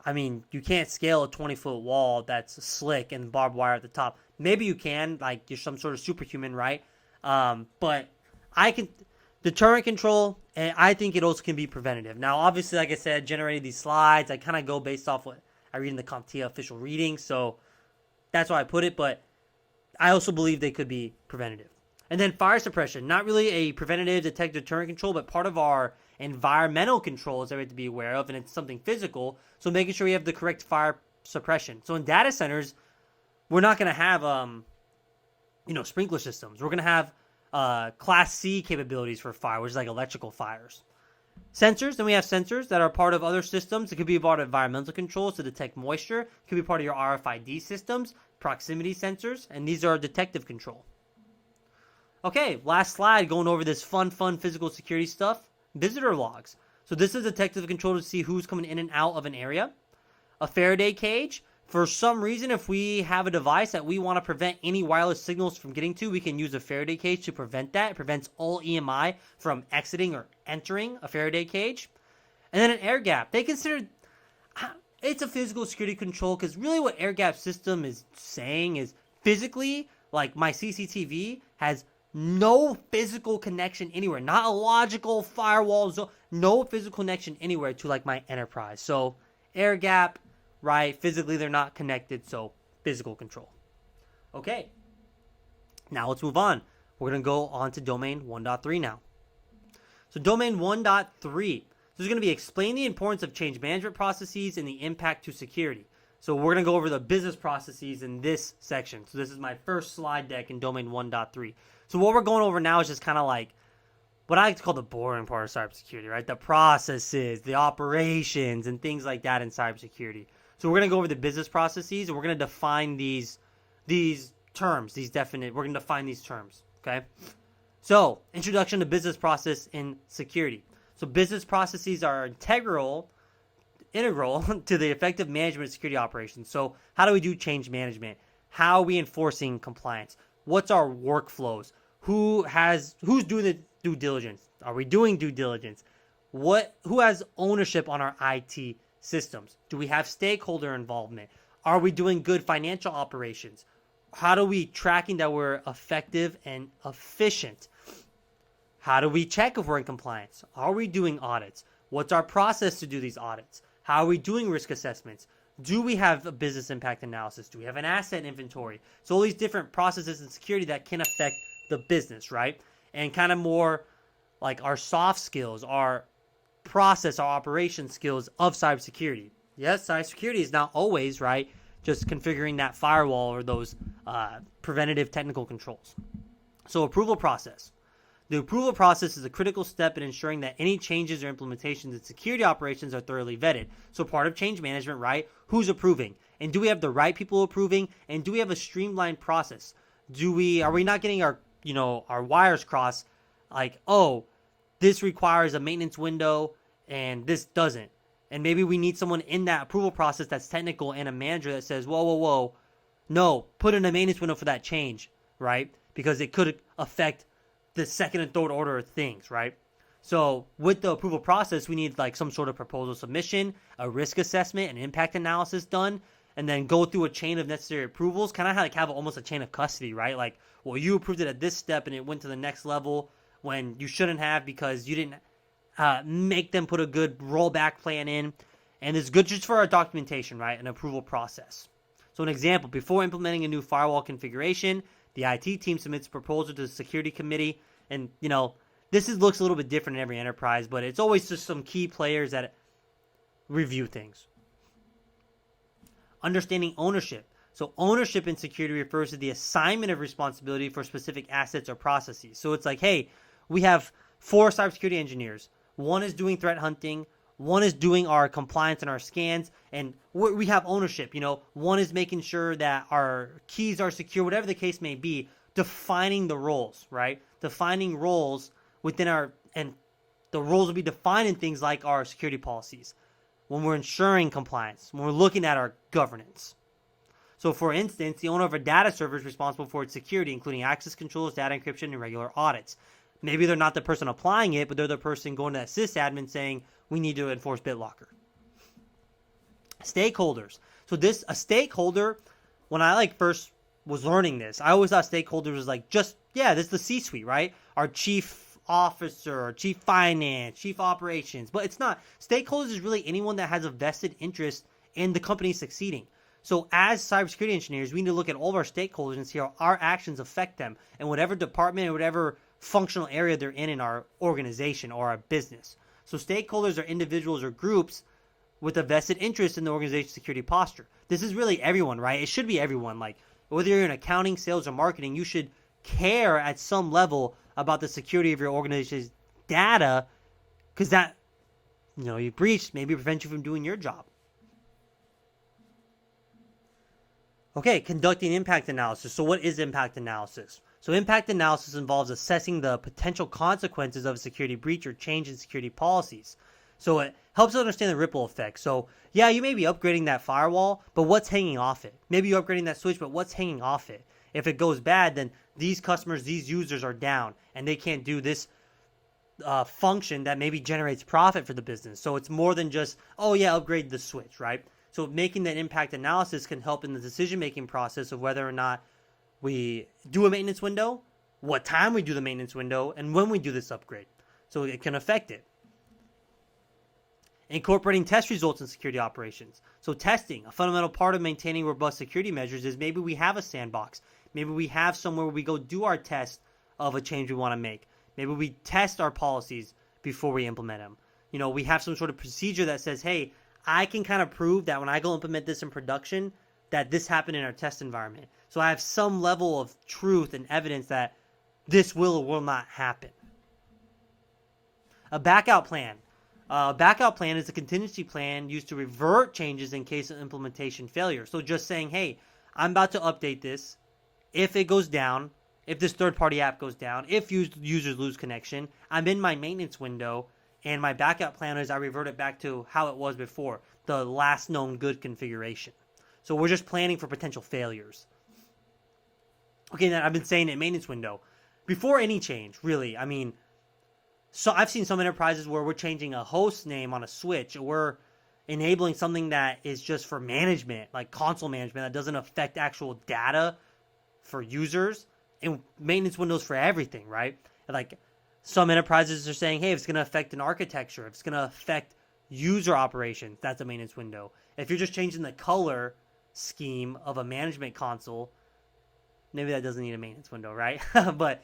you can't scale a 20-foot wall that's slick and barbed wire at the top. Maybe you can, like you're some sort of superhuman, right? But I can deterrent control, and I think it also can be preventative. Now, obviously, like I said, generating these slides, I kind of go based off what I read in the CompTIA official reading, so that's why I put it. But I also believe they could be preventative. And then fire suppression, not really a preventative, detect, deterrent control, but part of our environmental controls that we have to be aware of, and it's something physical. So making sure we have the correct fire suppression. So in data centers, we're not going to have, sprinkler systems. We're going to have Class C capabilities for fire, which is like electrical fires. Sensors, then we have sensors that are part of other systems. It could be part of environmental controls to detect moisture. It could be part of your RFID systems, proximity sensors, and these are detective control. Okay, last slide, going over this fun physical security stuff. Visitor logs. So this is detective control to see who's coming in and out of an area. A Faraday cage. For some reason, if we have a device that we want to prevent any wireless signals from getting to, we can use a Faraday cage to prevent that. It prevents all EMI from exiting or entering a Faraday cage. And then an air gap. They consider it's a physical security control, because really what air gap system is saying is physically, like my CCTV has no physical connection anywhere. Not a logical firewall zone. No physical connection anywhere to like my enterprise. So air gap, right? Physically they're not connected, so physical control. Okay. Now let's move on. We're going to go on to domain 1.3 now. So domain 1.3. This is going to be explain the importance of change management processes and the impact to security. So we're going to go over the business processes in this section. So this is my first slide deck in domain 1.3. So what we're going over now is just kind of like what I like to call the boring part of cybersecurity, right? The processes, the operations, and things like that in cybersecurity. So we're going to go over the business processes, and we're going to define these terms, we're going to define these terms, okay? So introduction to business process in security. So business processes are integral to the effective management of security operations. So how do we do change management? How are we enforcing compliance? What's our workflows? Who's doing the due diligence? Are we doing due diligence? Who has ownership on our IT systems? Do we have stakeholder involvement? Are we doing good financial operations? How do we tracking that we're effective and efficient? How do we check if we're in compliance? Are we doing audits? What's our process to do these audits? How are we doing risk assessments? Do we have a business impact analysis? Do we have an asset inventory? So all these different processes in security that can affect the business, right? And kind of more like our soft skills, our process, our operation skills of cybersecurity. Yes, cybersecurity is not always, right, just configuring that firewall or those preventative technical controls. So approval process. The approval process is a critical step in ensuring that any changes or implementations in security operations are thoroughly vetted. So part of change management, right? Who's approving? And do we have the right people approving? And do we have a streamlined process? Are we not getting our wires crossed? Like, oh, this requires a maintenance window and this doesn't. And maybe we need someone in that approval process that's technical and a manager that says, whoa, whoa, whoa, no, put in a maintenance window for that change, right? Because it could affect the second and third order of things, right? So with the approval process, we need like some sort of proposal submission, a risk assessment, an impact analysis done, and then go through a chain of necessary approvals, kind of like have almost a chain of custody, right? Like, well, you approved it at this step and it went to the next level when you shouldn't have because you didn't make them put a good rollback plan in. And it's good just for our documentation, right? An approval process. So an example, before implementing a new firewall configuration, the IT team submits a proposal to the security committee. And, this looks a little bit different in every enterprise, but it's always just some key players that review things. Understanding ownership. So ownership in security refers to the assignment of responsibility for specific assets or processes. So it's like, hey, we have 4 cybersecurity engineers. One is doing threat hunting. One is doing our compliance and our scans. And we have ownership. One is making sure that our keys are secure, whatever the case may be, defining the roles, right? Defining roles within and the roles will be defined in things like our security policies, when we're ensuring compliance, when we're looking at our governance. So for instance, the owner of a data server is responsible for its security, including access controls, data encryption, and regular audits. Maybe they're not the person applying it, but they're the person going to that sysadmin saying, we need to enforce BitLocker. Stakeholders. So a stakeholder, when I first was learning this, I always thought stakeholders was this is the C-suite, right? Our chief officer, chief finance, chief operations, but it's not. Stakeholders is really anyone that has a vested interest in the company succeeding. So as cybersecurity engineers, we need to look at all of our stakeholders and see how our actions affect them in whatever department or whatever functional area they're in our organization or our business. So stakeholders are individuals or groups with a vested interest in the organization's security posture. This is really everyone, right? It should be everyone. Whether you're in accounting, sales, or marketing, you should care at some level about the security of your organization's data, because that, you breached maybe prevent you from doing your job. Okay, conducting impact analysis. So what is impact analysis? So impact analysis involves assessing the potential consequences of a security breach or change in security policies. So it helps us understand the ripple effect. So yeah, you may be upgrading that firewall, but what's hanging off it? Maybe you're upgrading that switch, but what's hanging off it? If it goes bad, then these customers, these users are down, and they can't do this function that maybe generates profit for the business. So it's more than just, upgrade the switch, right? So making that impact analysis can help in the decision-making process of whether or not we do a maintenance window, what time we do the maintenance window, and when we do this upgrade. So it can affect it. Incorporating test results in security operations. So testing, a fundamental part of maintaining robust security measures, is maybe we have a sandbox. Maybe we have somewhere where we go do our test of a change we want to make. Maybe we test our policies before we implement them. We have some sort of procedure that says, hey, I can kind of prove that when I go implement this in production, that this happened in our test environment. So I have some level of truth and evidence that this will or will not happen. A backout plan. A backout plan is a contingency plan used to revert changes in case of implementation failure. So just saying, hey, I'm about to update this. If it goes down, if this third-party app goes down, if users lose connection, I'm in my maintenance window, and my backup plan is I revert it back to how it was before, the last known good configuration. So we're just planning for potential failures. Okay, now I've been saying it, maintenance window. Before any change, really, so I've seen some enterprises where we're changing a host name on a switch, or we're enabling something that is just for management, like console management, that doesn't affect actual data for users, and maintenance windows for everything, right? Some enterprises are saying, hey, if it's going to affect an architecture, if it's going to affect user operations, that's a maintenance window. If you're just changing the color scheme of a management console, maybe that doesn't need a maintenance window, right? But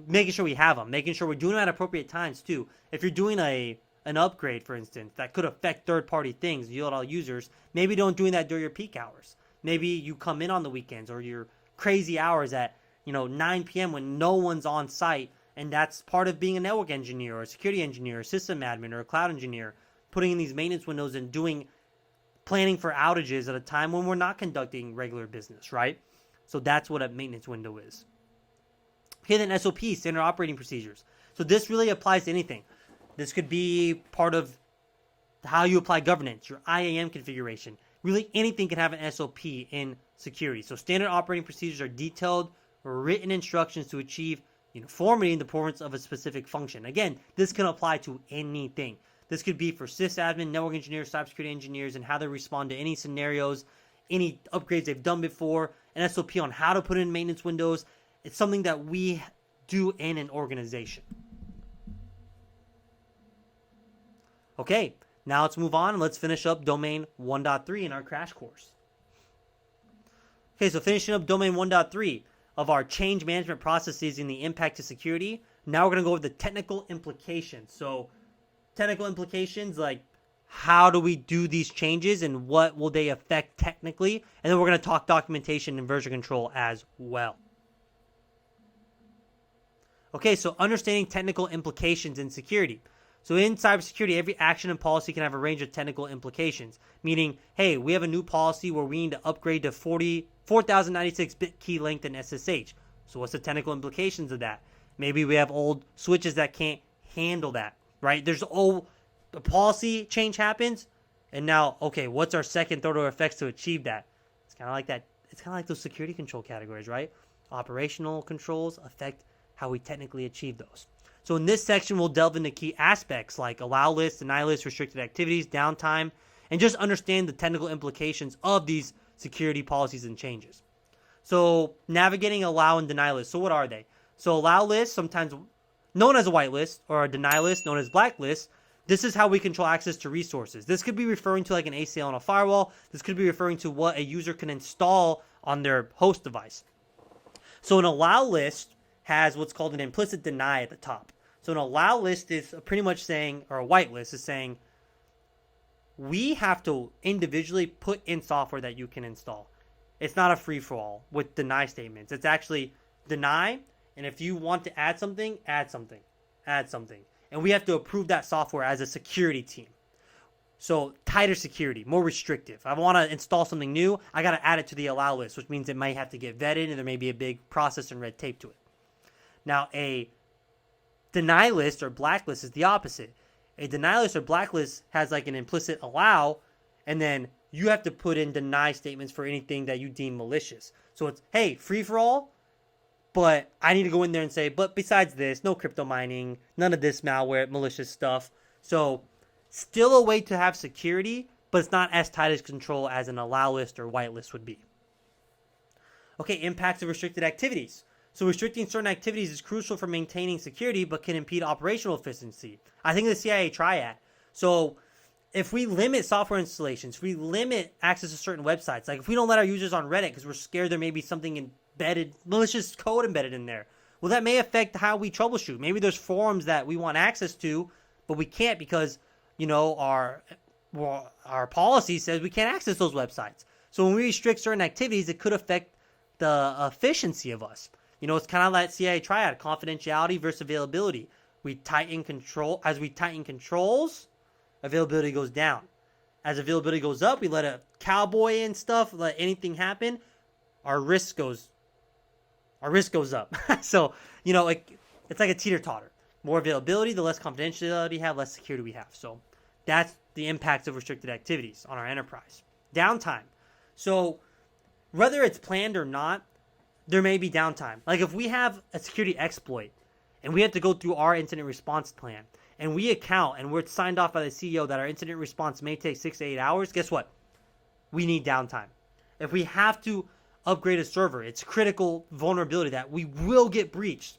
making sure we have them, making sure we're doing them at appropriate times too. If you're doing an upgrade, for instance, that could affect third-party things, all users, maybe don't doing that during your peak hours. Maybe you come in on the weekends or your crazy hours at 9 p.m. when no one's on site, and that's part of being a network engineer or a security engineer or a system admin or a cloud engineer, putting in these maintenance windows and planning for outages at a time when we're not conducting regular business, right? So that's what a maintenance window is. Okay, then SOP, standard operating procedures. So this really applies to anything. This could be part of how you apply governance, your IAM configuration. Really anything can have an SOP in security. So standard operating procedures are detailed, written instructions to achieve uniformity in the performance of a specific function. Again, this can apply to anything. This could be for sysadmin, network engineers, cybersecurity engineers, and how they respond to any scenarios, any upgrades they've done before, an SOP on how to put in maintenance windows. It's something that we do in an organization. Okay, now let's move on and let's finish up domain 1.3 in our crash course. Okay, so finishing up domain 1.3 of our change management processes and the impact to security. Now we're going to go over the technical implications. So technical implications, like how do we do these changes and what will they affect technically? And then we're going to talk documentation and version control as well. Okay, so understanding technical implications in security. So in cybersecurity, every action and policy can have a range of technical implications, meaning, hey, we have a new policy where we need to upgrade to 4096-bit key length and SSH. So what's the technical implications of that? Maybe we have old switches that can't handle that, right? The policy change happens, and now, okay, what's our second, third order effects to achieve that? It's kind of like that. It's kind of like those security control categories, right? Operational controls affect how we technically achieve those. So in this section, we'll delve into key aspects like allow lists, deny lists, restricted activities, downtime, and just understand the technical implications of these security policies and changes. So navigating allow and deny lists. So what are they? So allow lists, sometimes known as a whitelist, or a deny list known as blacklist. This is how we control access to resources. This could be referring to like an ACL on a firewall. This could be referring to what a user can install on their host device. So an allow list has what's called an implicit deny at the top. So an allow list is pretty much saying, or a whitelist is saying, we have to individually put in software that you can install. It's not a free-for-all with deny statements. It's actually deny, and if you want to add something, add something, add something. And we have to approve that software as a security team. So tighter security, more restrictive. I want to install something new, I got to add it to the allow list, which means it might have to get vetted, and there may be a big process and red tape to it. Now, a deny list or blacklist is the opposite. A deny list or blacklist has like an implicit allow, and then you have to put in deny statements for anything that you deem malicious. So it's, hey, free for all, but I need to go in there and say, but besides this, no crypto mining, none of this malware, malicious stuff. So still a way to have security, but it's not as tight as control as an allow list or whitelist would be. Okay, impacts of restricted activities. So restricting certain activities is crucial for maintaining security, but can impede operational efficiency. I think the CIA triad. So if we limit software installations, if we limit access to certain websites, like if we don't let our users on Reddit because we're scared there may be something embedded, malicious code embedded in there, well, that may affect how we troubleshoot. Maybe there's forums that we want access to, but we can't because, our policy says we can't access those websites. So when we restrict certain activities, it could affect the efficiency of us. It's kind of like CIA triad, confidentiality versus availability. We tighten control. As we tighten controls, availability goes down. As availability goes up, we let a cowboy and stuff, let anything happen, our risk goes up. So, it's like a teeter-totter. More availability, the less confidentiality we have, less security we have. So that's the impacts of restricted activities on our enterprise. Downtime. So whether it's planned or not, there may be downtime. Like if we have a security exploit and we have to go through our incident response plan and we account and we're signed off by the CEO that our incident response may take 6 to 8 hours, guess what? We need downtime. If we have to upgrade a server, it's critical vulnerability that we will get breached.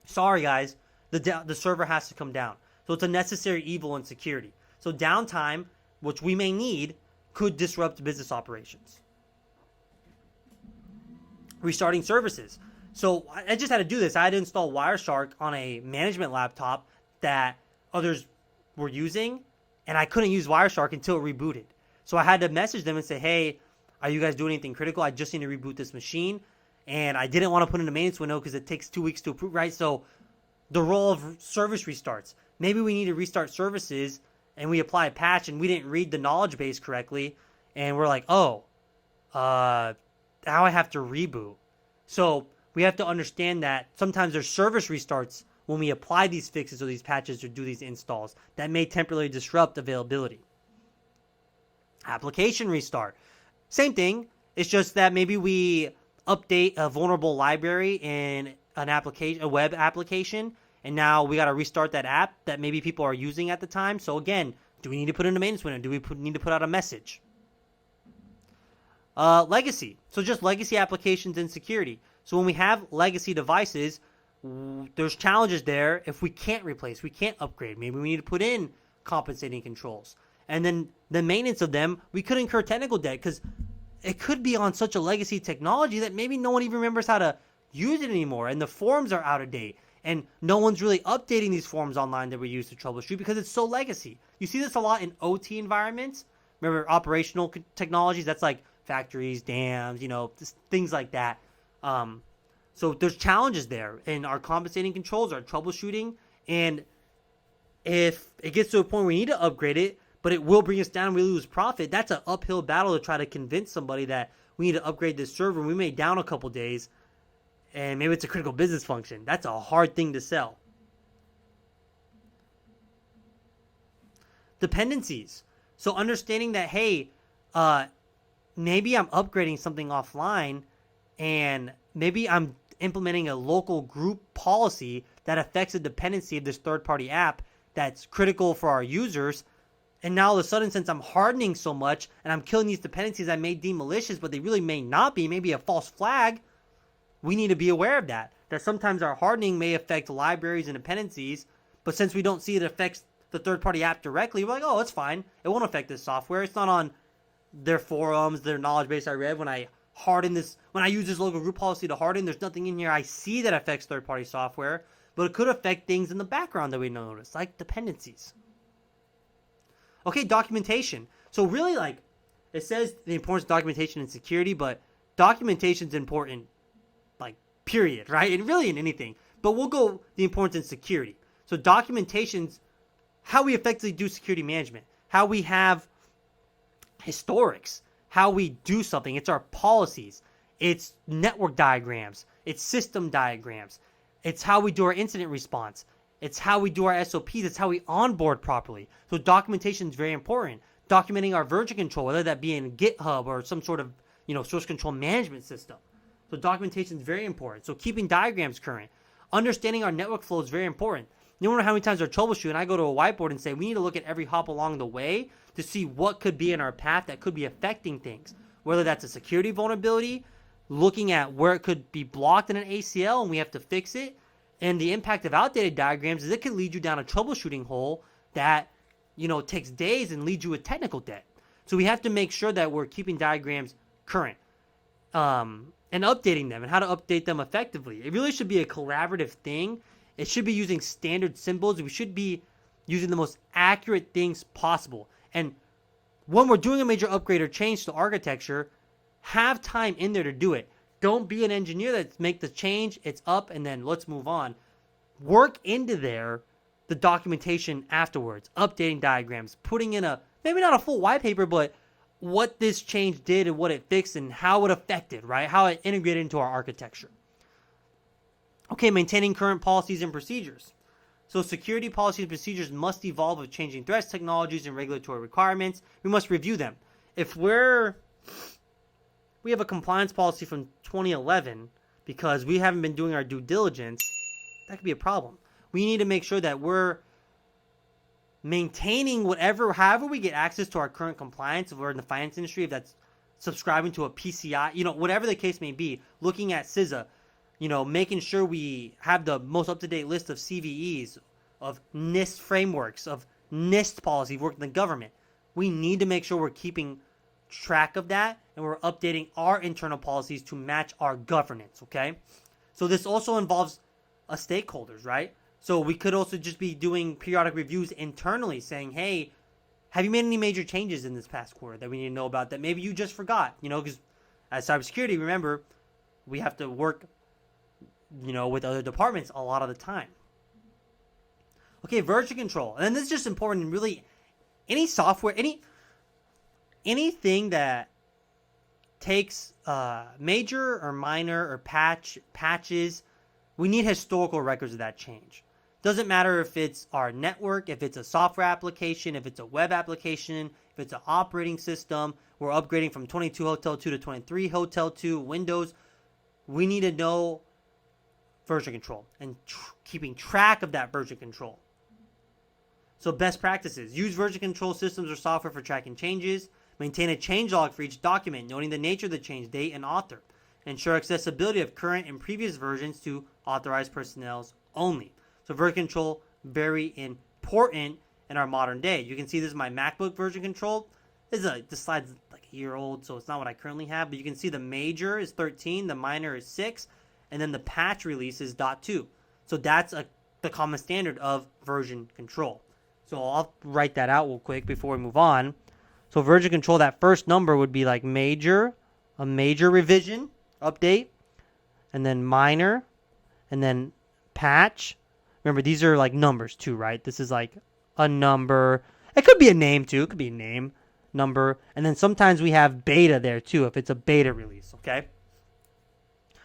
Sorry guys, the server has to come down. So it's a necessary evil in security. So downtime, which we may need, could disrupt business operations. Restarting services. So I just had to do this. I had to install Wireshark on a management laptop that others were using, and I couldn't use Wireshark until it rebooted. So I had to message them and say, hey, are you guys doing anything critical? I just need to reboot this machine. And I didn't want to put in a maintenance window because it takes 2 weeks to approve, right? So the role of service restarts. Maybe we need to restart services and we apply a patch and we didn't read the knowledge base correctly. And we're like, now I have to reboot. So we have to understand that sometimes there's service restarts when we apply these fixes or these patches or do these installs that may temporarily disrupt availability. Application restart. Same thing. It's just that maybe we update a vulnerable library in an application, a web application, and now we got to restart that app that maybe people are using at the time. So again, do we need to put in a maintenance window? Do we need to put out a message? Legacy. So just legacy applications and security. So when we have legacy devices, there's challenges there if we can't replace, we can't upgrade. Maybe we need to put in compensating controls. And then the maintenance of them, we could incur technical debt because it could be on such a legacy technology that maybe no one even remembers how to use it anymore. And the forms are out of date. And no one's really updating these forms online that we use to troubleshoot because it's so legacy. You see this a lot in OT environments. Remember operational technologies? That's like factories, dams, just things like that. So there's challenges there in our compensating controls, our troubleshooting. And if it gets to a point where we need to upgrade it, but it will bring us down and we lose profit, that's an uphill battle to try to convince somebody that we need to upgrade this server. We may down a couple days, and maybe it's a critical business function. That's a hard thing to sell. Dependencies. So understanding that, hey, maybe I'm upgrading something offline, and maybe I'm implementing a local group policy that affects a dependency of this third-party app that's critical for our users. And now all of a sudden, since I'm hardening so much and I'm killing these dependencies I may deem malicious, but they really may not be, maybe a false flag, we need to be aware of that. That sometimes our hardening may affect libraries and dependencies, but since we don't see it affects the third-party app directly, we're like, oh, it's fine. It won't affect this software. It's not on their forums, their knowledge base I read. When I use this local group policy to harden, there's nothing in here I see that affects third-party software, but it could affect things in the background that we notice, like dependencies. Okay, documentation. So really, like, it says the importance of documentation and security, but documentation is important, like, period, right? And really in anything. But we'll go the importance in security. So documentation's how we effectively do security management, how we have historics, how we do something. It's our policies. It's network diagrams. It's system diagrams. It's how we do our incident response. It's how we do our SOPs. It's how we onboard properly. So documentation is very important. Documenting our version control, whether that be in GitHub or some sort of, source control management system. So documentation is very important. So keeping diagrams current. Understanding our network flow is very important. You wonder how many times I troubleshoot and I go to a whiteboard and say, we need to look at every hop along the way to see what could be in our path that could be affecting things. Whether that's a security vulnerability, looking at where it could be blocked in an ACL and we have to fix it. And the impact of outdated diagrams is it can lead you down a troubleshooting hole that, takes days and leads you with technical debt. So we have to make sure that we're keeping diagrams current and updating them and how to update them effectively. It really should be a collaborative thing. It should be using standard symbols. We should be using the most accurate things possible. And when we're doing a major upgrade or change to architecture, have time in there to do it. Don't be an engineer that make the change, it's up, and then let's move on. Work into there the documentation afterwards, updating diagrams, putting in maybe not a full white paper, but what this change did and what it fixed and how it affected, right? How it integrated into our architecture. Okay, maintaining current policies and procedures. So security policies and procedures must evolve with changing threats, technologies, and regulatory requirements. We must review them. If we have a compliance policy from 2011 because we haven't been doing our due diligence, that could be a problem. We need to make sure that we're maintaining however we get access to our current compliance. If we're in the finance industry, if that's subscribing to a PCI, whatever the case may be, looking at CISA, making sure we have the most up-to-date list of CVEs, of NIST frameworks, of NIST policies working in the government. We need to make sure we're keeping track of that and we're updating our internal policies to match our governance, okay? So this also involves stakeholders, right? So we could also just be doing periodic reviews internally saying, hey, have you made any major changes in this past quarter that we need to know about that maybe you just forgot? Because as cybersecurity, remember, we have to work with other departments a lot of the time. Okay, version control. And then this is just important. Really, any software, anything that takes major or minor or patches, we need historical records of that change. Doesn't matter if it's our network, if it's a software application, if it's a web application, if it's an operating system, we're upgrading from 22 Hotel 2 to 23 Hotel 2, Windows. We need to know version control and keeping track of that version control. So best practices. Use version control systems or software for tracking changes. Maintain a change log for each document, noting the nature of the change, date, and author. Ensure accessibility of current and previous versions to authorized personnel only. So version control, very important in our modern day. You can see this is my MacBook version control. This slide's like a year old, so it's not what I currently have. But you can see the major is 13, the minor is 6, and then the patch release is .2. So that's the common standard of version control. So I'll write that out real quick before we move on. So version control, that first number would be like major, a major revision, update, and then minor, and then patch. Remember, these are like numbers too, right? This is like a number. It could be a name too. It could be a name, number. And then sometimes we have beta there too if it's a beta release, okay?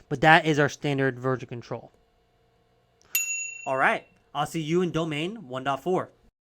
But that is our standard version control. All right. I'll see you in domain 1.4.